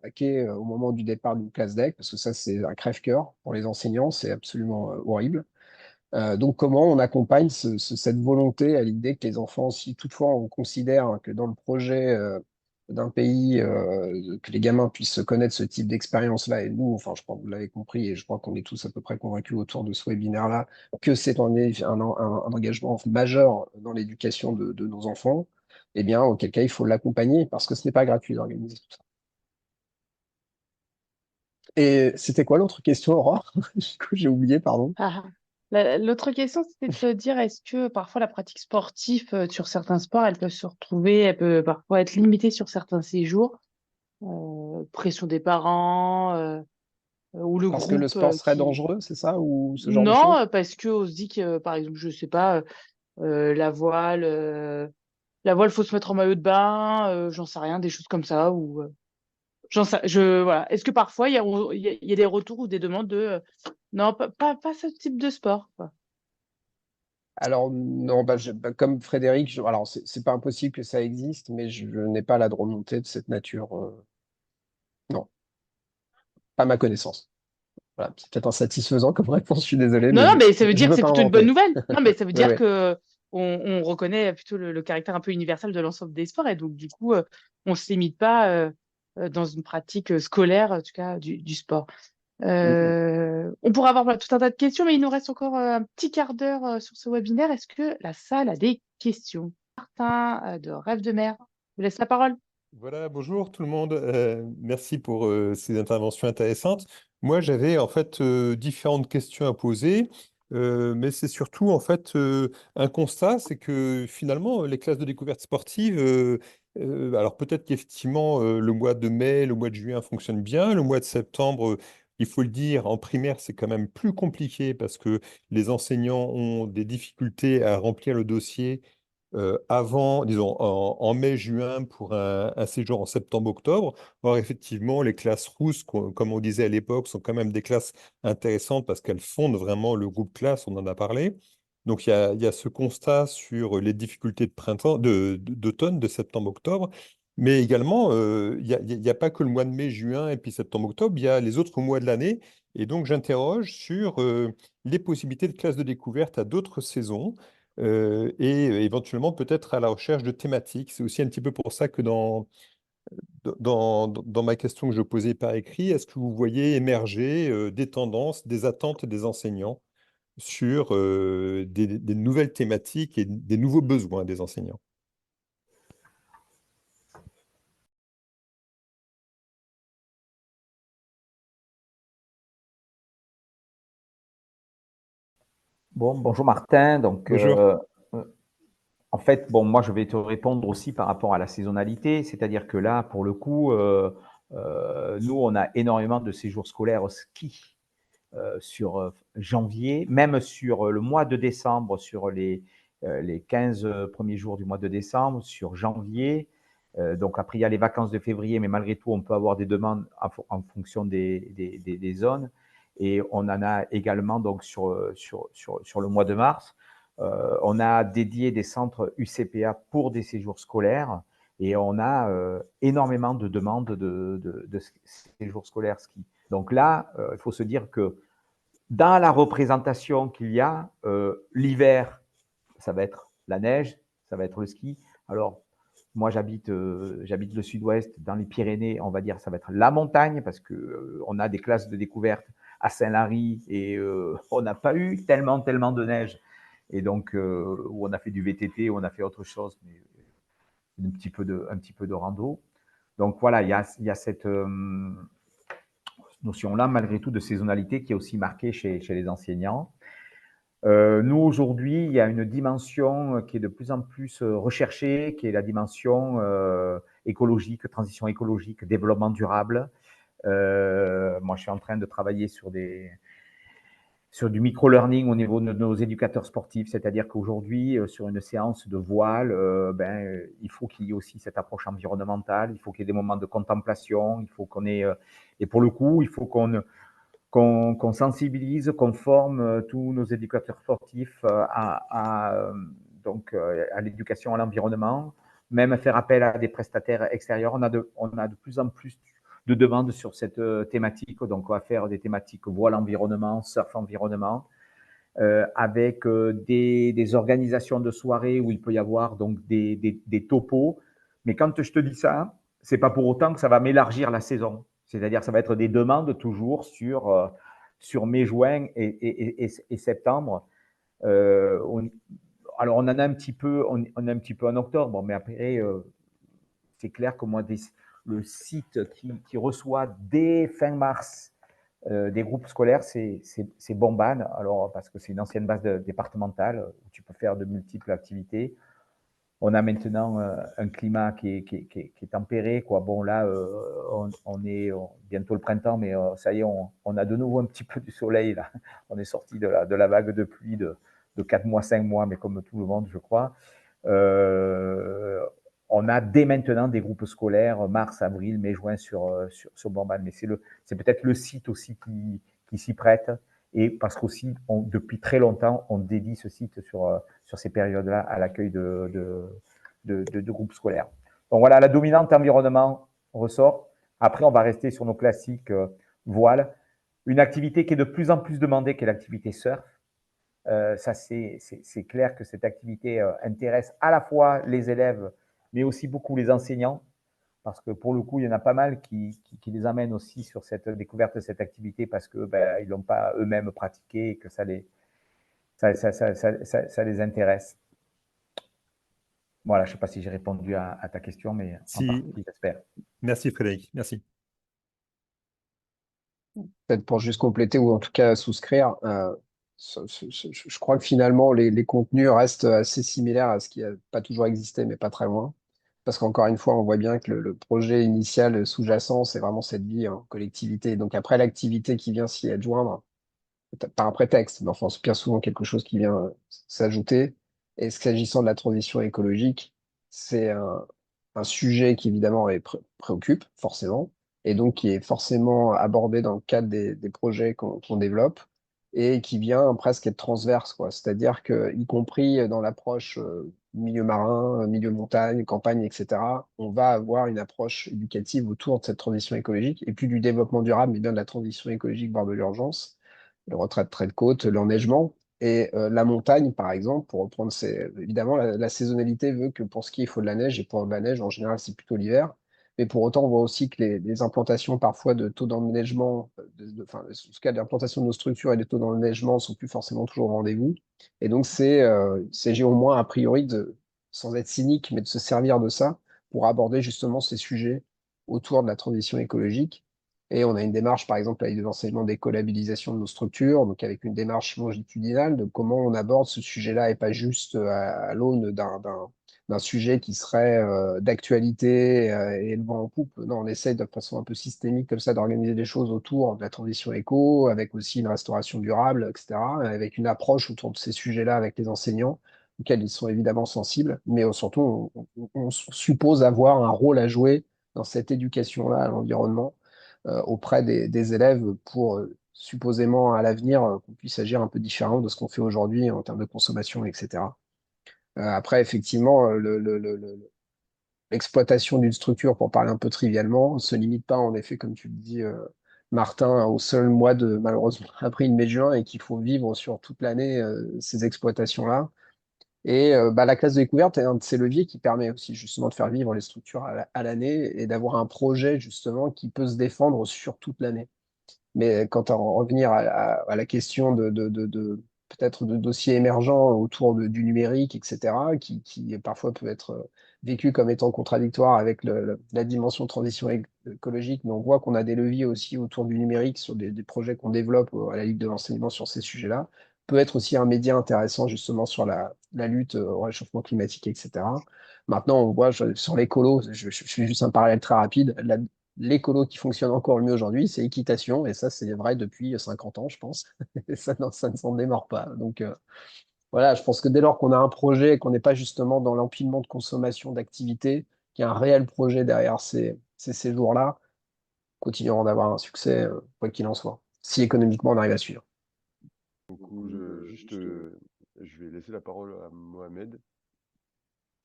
à quai au moment du départ d'une classe DEC, parce que ça, c'est un crève-cœur pour les enseignants, c'est absolument horrible. Donc, comment on accompagne cette volonté à l'idée que les enfants, si toutefois on considère que dans le projet d'un pays, que les gamins puissent connaître ce type d'expérience-là, et nous, enfin, je crois que vous l'avez compris, et je crois qu'on est tous à peu près convaincus autour de ce webinaire-là, que c'est un engagement majeur dans l'éducation de nos enfants, eh bien, auquel cas, il faut l'accompagner, parce que ce n'est pas gratuit d'organiser tout ça. Et c'était quoi l'autre question, Aurore? Du coup, j'ai oublié, pardon. L'autre question, c'était de te dire, est-ce que parfois la pratique sportive sur certains sports, elle peut se retrouver, elle peut parfois être limitée sur certains séjours, pression des parents ou le Parce que le groupe sport serait qui... dangereux, c'est ça, ou ce genre de Non, choses? parce qu'on se dit que, par exemple, je sais pas, la voile, faut se mettre en maillot de bain, j'en sais rien, des choses comme ça, ou voilà. Est-ce que parfois il y a des retours ou des demandes de non, pas ce type de sport, quoi. Alors non, comme Frédéric, alors c'est pas impossible que ça existe, mais je n'ai pas la remontée de cette nature. Non, pas à ma connaissance. Voilà, c'est peut-être insatisfaisant comme réponse, je suis désolé, Non, mais non, mais ça veut je dire que veux c'est pas plutôt une bonne inventer. nouvelle. Non, mais ça veut Oui, dire oui. que on reconnaît plutôt le caractère un peu universel de l'ensemble des sports et donc du coup, on se limite pas dans une pratique scolaire, en tout cas du sport. Mm. On pourrait avoir voilà, tout un tas de questions, mais il nous reste encore un petit quart d'heure sur ce webinaire. Est-ce que la salle a des questions? Martin de Rêve de Mer, je vous laisse la parole. Voilà, bonjour tout le monde. Merci pour ces interventions intéressantes. Moi, j'avais en fait différentes questions à poser, mais c'est surtout en fait un constat, c'est que finalement, les classes de découverte sportive, alors peut-être qu'effectivement, le mois de mai, le mois de juin fonctionne bien, le mois de septembre, il faut le dire, en primaire, c'est quand même plus compliqué parce que les enseignants ont des difficultés à remplir le dossier avant, disons, en mai-juin pour un séjour en septembre-octobre. Or, effectivement, les classes rousses, comme on disait à l'époque, sont quand même des classes intéressantes parce qu'elles fondent vraiment le groupe classe, on en a parlé. Donc, il y a ce constat sur les difficultés de printemps, d'automne, de septembre-octobre. Mais également, il y a pas que le mois de mai, juin et puis septembre-octobre, il y a les autres mois de l'année. Et donc, j'interroge sur les possibilités de classes de découverte à d'autres saisons et éventuellement peut-être à la recherche de thématiques. C'est aussi un petit peu pour ça que dans ma question que je posais par écrit, est-ce que vous voyez émerger des tendances, des attentes des enseignants sur des nouvelles thématiques et des nouveaux besoins des enseignants? Bon, bonjour Martin. Donc, Bonjour. en fait, bon, moi, je vais te répondre aussi par rapport à la saisonnalité. C'est-à-dire que là, pour le coup, nous, on a énormément de séjours scolaires au ski sur janvier, même sur le mois de décembre, sur les 15 premiers jours du mois de décembre, sur janvier. Donc après, il y a les vacances de février, mais malgré tout, on peut avoir des demandes en fonction des zones. Et on en a également donc sur le mois de mars. On a dédié des centres UCPA pour des séjours scolaires et on a énormément de demandes de séjours scolaires ski. Donc là, il faut se dire que dans la représentation qu'il y a, l'hiver, ça va être la neige, ça va être le ski. Alors, moi, j'habite le sud-ouest, dans les Pyrénées, on va dire, ça va être la montagne, parce que on a des classes de découverte à Saint-Lary et on n'a pas eu tellement de neige. Et donc, où on a fait du VTT, où on a fait autre chose, mais un petit peu de rando. Donc voilà, il y a cette notion-là, malgré tout, de saisonnalité qui est aussi marquée chez les enseignants. Nous, aujourd'hui, il y a une dimension qui est de plus en plus recherchée, qui est la dimension écologique, transition écologique, développement durable. Moi, je suis en train de travailler sur du micro-learning au niveau de nos éducateurs sportifs, c'est-à-dire qu'aujourd'hui, sur une séance de voile, il faut qu'il y ait aussi cette approche environnementale, il faut qu'il y ait des moments de contemplation, il faut qu'on ait, et pour le coup, il faut qu'on sensibilise, qu'on forme tous nos éducateurs sportifs donc, à l'éducation à l'environnement, même faire appel à des prestataires extérieurs. On a de plus en plus de demandes sur cette thématique, donc on va faire des thématiques voile environnement, surf environnement, avec des organisations de soirées où il peut y avoir donc des topos. Mais quand je te dis ça, c'est pas pour autant que ça va m'élargir la saison. C'est-à-dire que ça va être des demandes toujours sur mai, juin et septembre. Alors, on en a un petit peu, on a un petit peu en octobre, mais après, c'est clair que moi, le site qui reçoit dès fin mars des groupes scolaires, c'est Bombane, alors, parce que c'est une ancienne base départementale où tu peux faire de multiples activités. On a maintenant un climat qui est tempéré, quoi. Bon, là, on est bientôt le printemps, mais ça y est, on a de nouveau un petit peu du soleil, là. On est sorti de la vague de pluie de 4 mois, 5 mois, mais comme tout le monde, je crois. On a dès maintenant des groupes scolaires, mars, avril, mai, juin, sur Bombane. Mais c'est peut-être le site aussi qui s'y prête. Et parce qu'aussi, depuis très longtemps, on dédie ce site sur ces périodes-là à l'accueil de groupes scolaires. Donc voilà, la dominante environnement ressort. Après, on va rester sur nos classiques voile. Une activité qui est de plus en plus demandée, qui est l'activité surf. Ça, c'est clair que cette activité intéresse à la fois les élèves, mais aussi beaucoup les enseignants, parce que pour le coup, il y en a pas mal qui les amènent aussi sur cette découverte de cette activité parce que ils l'ont pas eux-mêmes pratiqué et que ça les intéresse. Voilà, je ne sais pas si j'ai répondu à ta question, mais en partie, j'espère. Merci Frédéric, merci. Peut-être pour juste compléter ou en tout cas souscrire, je crois que finalement les contenus restent assez similaires à ce qui n'a pas toujours existé, mais pas très loin. Parce qu'encore une fois, on voit bien que le projet initial sous-jacent, c'est vraiment cette vie en collectivité. Donc après, l'activité qui vient s'y adjoindre, par un prétexte, mais enfin, c'est bien souvent quelque chose qui vient s'ajouter. Et s'agissant de la transition écologique, c'est un sujet qui évidemment préoccupe, forcément, et donc qui est forcément abordé dans le cadre des projets qu'on développe, et qui vient presque être transverse, quoi. C'est-à-dire que, y compris dans l'approche milieu marin, milieu montagne, campagne, etc., on va avoir une approche éducative autour de cette transition écologique, et puis du développement durable, mais bien de la transition écologique, voire de l'urgence, le retrait de trait de côte, l'enneigement. Et la montagne, par exemple, pour reprendre, évidemment, la saisonnalité veut que pour skier, il faut de la neige, et pour de la neige, en général, c'est plutôt l'hiver. Mais pour autant, on voit aussi que les implantations parfois de taux d'enneigement, enfin, en tout cas, l'implantation de nos structures et des taux d'enneigement ne sont plus forcément toujours au rendez-vous. Et donc, il s'agit au moins, a priori, sans être cynique, mais de se servir de ça pour aborder justement ces sujets autour de la transition écologique. Et on a une démarche, par exemple, avec l'enseignement d'écolabilisation de nos structures, donc avec une démarche longitudinale de comment on aborde ce sujet-là et pas juste à l'aune d'un sujet qui serait d'actualité et le vent en poupe. Non, on essaie de façon un peu systémique comme ça d'organiser des choses autour de la transition éco, avec aussi une restauration durable, etc., avec une approche autour de ces sujets-là avec les enseignants, auxquels ils sont évidemment sensibles, mais surtout, on suppose avoir un rôle à jouer dans cette éducation-là à l'environnement auprès des élèves pour supposément à l'avenir qu'on puisse agir un peu différemment de ce qu'on fait aujourd'hui en termes de consommation, etc. Après, effectivement, l'exploitation d'une structure, pour parler un peu trivialement, ne se limite pas, en effet, comme tu le dis, Martin, au seul mois de, malheureusement, avril, mai, juin, et qu'il faut vivre sur toute l'année ces exploitations-là. Et la classe de découverte est un de ces leviers qui permet aussi justement de faire vivre les structures à l'année et d'avoir un projet justement qui peut se défendre sur toute l'année. Mais quand on revenir à la question peut-être de dossiers émergents autour du numérique, etc., qui parfois peut être vécu comme étant contradictoire avec la dimension transition écologique, mais on voit qu'on a des leviers aussi autour du numérique sur des projets qu'on développe à la Ligue de l'enseignement sur ces sujets-là, peut être aussi un média intéressant justement sur la lutte au réchauffement climatique, etc. Maintenant, on voit sur l'écolo, je fais juste un parallèle très rapide, l'écolo qui fonctionne encore le mieux aujourd'hui, c'est équitation, et ça, c'est vrai depuis 50 ans, je pense. Et ça, non, ça ne s'en démord pas. Donc, voilà, je pense que dès lors qu'on a un projet et qu'on n'est pas justement dans l'empilement de consommation d'activités, qu'il y a un réel projet derrière ces séjours-là, continueront d'avoir un succès, quoi qu'il en soit, si économiquement on arrive à suivre. Du coup, je vais laisser la parole à Mohamed,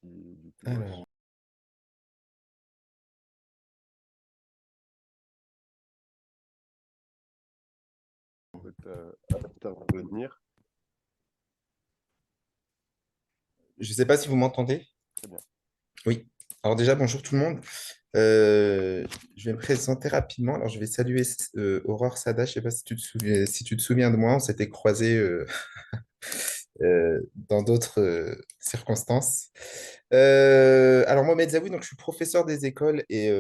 qui du coup Alors, intervenir. je ne sais pas si vous m'entendez. Très bien. Oui. Alors déjà, bonjour tout le monde. Je vais me présenter rapidement. Alors, je vais saluer Aurore Sada. Je ne sais pas si tu te souviens de moi. On s'était croisés dans d'autres circonstances. Alors, Mohamed Zaoui, donc, je suis professeur des écoles et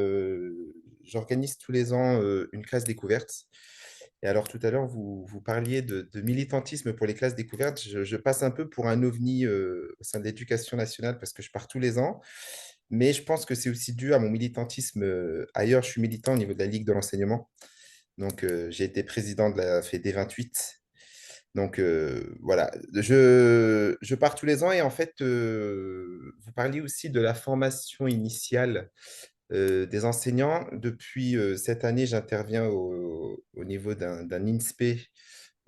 j'organise tous les ans une classe découverte. Et alors, tout à l'heure, vous parliez de militantisme pour les classes découvertes. Je passe un peu pour un ovni au sein de l'éducation nationale parce que je pars tous les ans. Mais je pense que c'est aussi dû à mon militantisme ailleurs. Je suis militant au niveau de la Ligue de l'enseignement. Donc, j'ai été président de la FED 28. Donc, voilà, je pars tous les ans. Et en fait, vous parliez aussi de la formation initiale des enseignants. Depuis cette année, j'interviens au niveau d'un INSPE,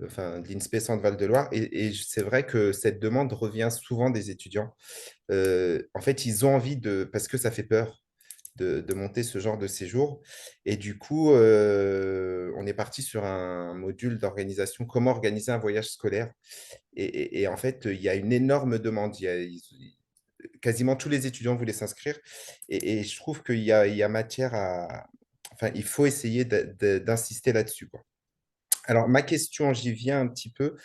enfin de l'INSPE Centre-Val de Loire, et c'est vrai que cette demande revient souvent des étudiants. En fait, ils ont envie parce que ça fait peur de monter ce genre de séjour. Et du coup, on est parti sur un module d'organisation, comment organiser un voyage scolaire. Et en fait, il y a une énorme demande. Quasiment tous les étudiants voulaient s'inscrire. Et je trouve qu'il y a matière à... Enfin, il faut essayer d'insister là-dessus, quoi. Alors, ma question, j'y viens un petit peu.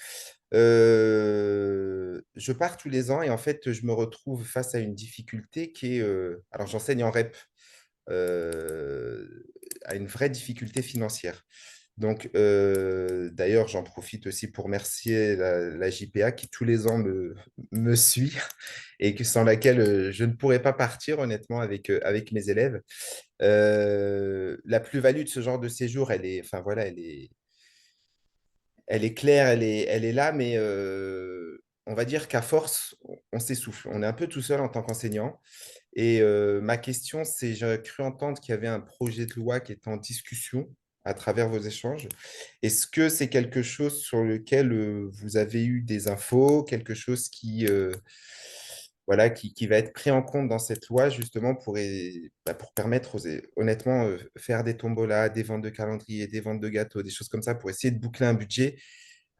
Je pars tous les ans et en fait, je me retrouve face à une difficulté qui est... alors, j'enseigne en REP, euh, à une vraie difficulté financière. Donc, d'ailleurs, j'en profite aussi pour remercier la JPA qui tous les ans me suit et sans laquelle je ne pourrais pas partir honnêtement avec mes élèves. La plus-value de ce genre de séjour, enfin voilà, elle est claire, elle est là, mais on va dire qu'à force, on s'essouffle. On est un peu tout seul en tant qu'enseignant. Et ma question, c'est, j'ai cru entendre qu'il y avait un projet de loi qui est en discussion à travers vos échanges. Est-ce que c'est quelque chose sur lequel vous avez eu des infos, quelque chose voilà, qui va être pris en compte dans cette loi, justement, pour permettre, honnêtement, faire des tombolas, des ventes de calendrier, des ventes de gâteaux, des choses comme ça, pour essayer de boucler un budget.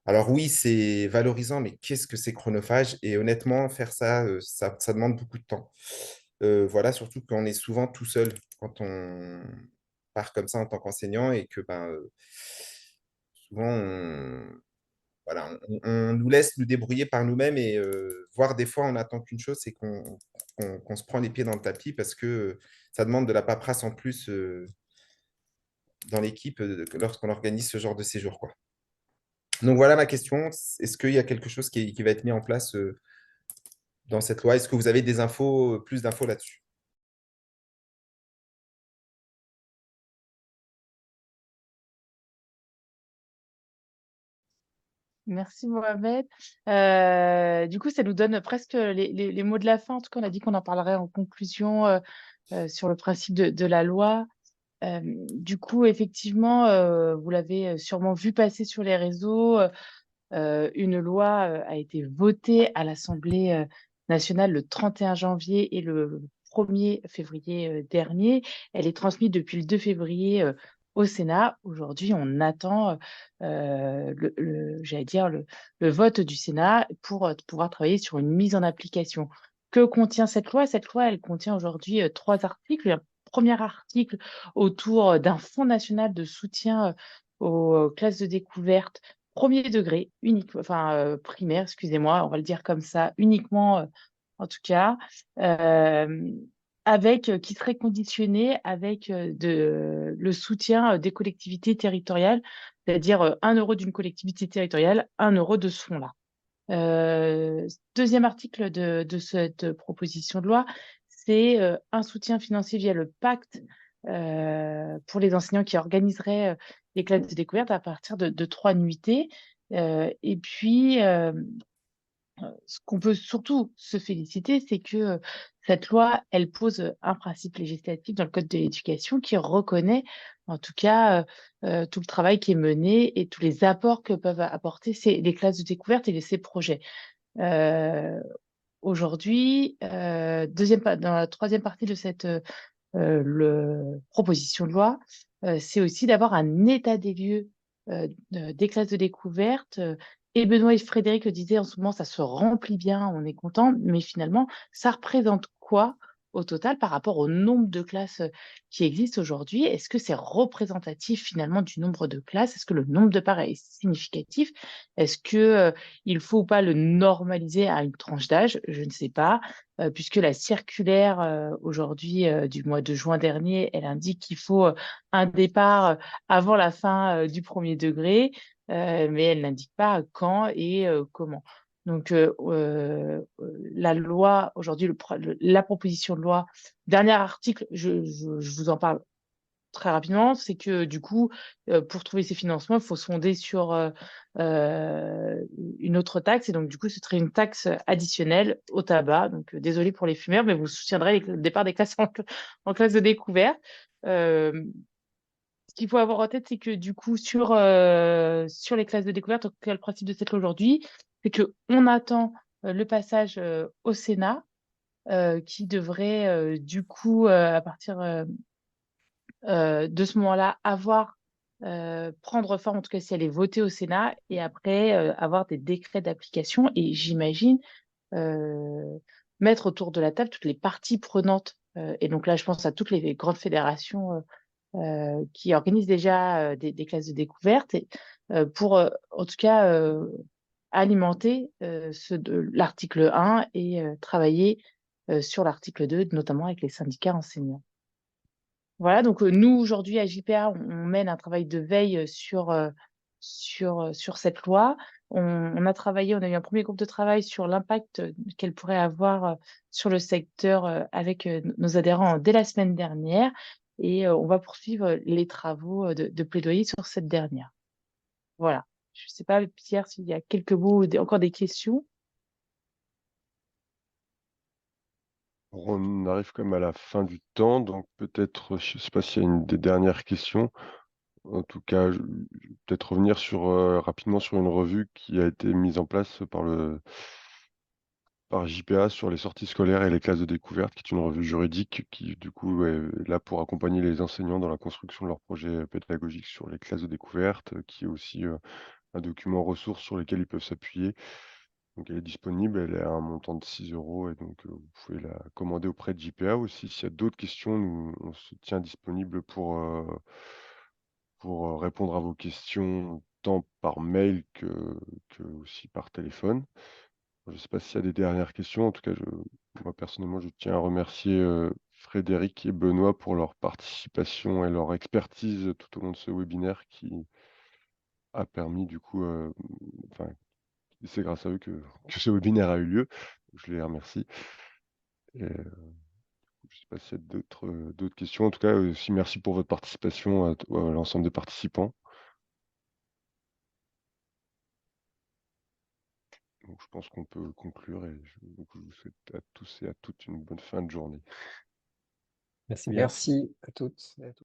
Alors oui, c'est valorisant, mais qu'est-ce que c'est chronophage? Et honnêtement, faire ça, ça demande beaucoup de temps. Voilà, surtout qu'on est souvent tout seul quand on part comme ça en tant qu'enseignant et que ben, souvent, voilà, on nous laisse nous débrouiller par nous-mêmes et voire des fois, on n'attend qu'une chose, c'est qu'on se prend les pieds dans le tapis parce que ça demande de la paperasse en plus dans l'équipe lorsqu'on organise ce genre de séjour, quoi. Donc voilà ma question. Est-ce qu'il y a quelque chose qui va être mis en place dans cette loi? Est-ce que vous avez des infos, plus d'infos là-dessus? Merci Mohamed. Du coup, ça nous donne presque les mots de la fin. En tout cas, on a dit qu'on en parlerait en conclusion sur le principe de la loi. Du coup, effectivement, vous l'avez sûrement vu passer sur les réseaux. Une loi a été votée à l'Assemblée nationale le 31 janvier et le 1er février dernier. Elle est transmise depuis le 2 février au Sénat. Aujourd'hui, on attend j'allais dire le vote du Sénat pour pouvoir travailler sur une mise en application. Que contient cette loi? Cette loi, elle contient aujourd'hui 3 articles. Un premier article autour d'un fonds national de soutien aux classes de découverte premier degré, unique, enfin primaire, excusez-moi, on va le dire comme ça, uniquement en tout cas, qui serait conditionné avec le soutien des collectivités territoriales, c'est-à-dire 1 euro d'une collectivité territoriale, 1 euro de ce fonds-là. Deuxième article de cette proposition de loi, c'est un soutien financier via le pacte pour les enseignants qui organiseraient les classes de découverte à partir de 3 nuitées. Et puis, ce qu'on peut surtout se féliciter, c'est que cette loi, elle pose un principe législatif dans le Code de l'éducation qui reconnaît, en tout cas, tout le travail qui est mené et tous les apports que peuvent apporter les classes de découverte et ces projets. Aujourd'hui, dans la troisième partie de cette proposition de loi, c'est aussi d'avoir un état des lieux des classes de découverte. Et Benoît et Frédéric le disaient en ce moment, ça se remplit bien, on est content, mais finalement, ça représente quoi au total par rapport au nombre de classes qui existent aujourd'hui? Est-ce que c'est représentatif finalement du nombre de classes? Est-ce que le nombre de parts est significatif? Est-ce que il faut ou pas le normaliser à une tranche d'âge? Je ne sais pas, puisque la circulaire aujourd'hui du mois de juin dernier, elle indique qu'il faut un départ avant la fin du premier degré, mais elle n'indique pas quand et comment. Donc, la loi aujourd'hui, la proposition de loi, dernier article, je vous en parle très rapidement, c'est que du coup, pour trouver ces financements, il faut se fonder sur une autre taxe. Et donc, du coup, ce serait une taxe additionnelle au tabac. Donc, désolé pour les fumeurs, mais vous soutiendrez le départ des classes en classe de découverte. Ce qu'il faut avoir en tête, c'est que du coup, sur les classes de découverte, en tout cas, le principe de cette loi aujourd'hui, c'est qu'on attend le passage au Sénat, qui devrait du coup, à partir de ce moment-là, prendre forme, en tout cas si elle est votée au Sénat, et après avoir des décrets d'application. Et j'imagine mettre autour de la table toutes les parties prenantes. Et donc là, je pense à toutes les grandes fédérations qui organisent déjà des classes de découverte et, pour, en tout cas, alimenter l'article 1 et travailler sur l'article 2, notamment avec les syndicats enseignants. Voilà, donc nous, aujourd'hui, à JPA, on mène un travail de veille sur cette loi. On a travaillé, on a eu un premier groupe de travail sur l'impact qu'elle pourrait avoir sur le secteur avec nos adhérents dès la semaine dernière. Et on va poursuivre les travaux de plaidoyer sur cette dernière. Voilà. Je ne sais pas, Pierre, s'il y a quelques mots ou encore des questions. On arrive quand même à la fin du temps, donc peut-être, je ne sais pas s'il y a des dernières questions. En tout cas, je vais peut-être revenir rapidement sur une revue qui a été mise en place par JPA sur les sorties scolaires et les classes de découverte, qui est une revue juridique qui, du coup, est là pour accompagner les enseignants dans la construction de leur projet pédagogique sur les classes de découverte, qui est aussi un document ressource sur lequel ils peuvent s'appuyer. Donc elle est disponible, elle est à un montant de 6 € et donc vous pouvez la commander auprès de JPA aussi. S'il y a d'autres questions, on se tient disponible pour répondre à vos questions tant par mail que aussi par téléphone. Je ne sais pas s'il y a des dernières questions. En tout cas, moi personnellement, je tiens à remercier Frédéric et Benoît pour leur participation et leur expertise tout au long de ce webinaire qui a permis du coup, enfin, c'est grâce à eux que ce webinaire a eu lieu. Je les remercie. Et, je ne sais pas s'il y a d'autres questions. En tout cas, aussi merci pour votre participation à l'ensemble des participants. Donc, je pense qu'on peut conclure et je vous souhaite à tous et à toutes une bonne fin de journée. Merci bien. Merci à toutes et à tous.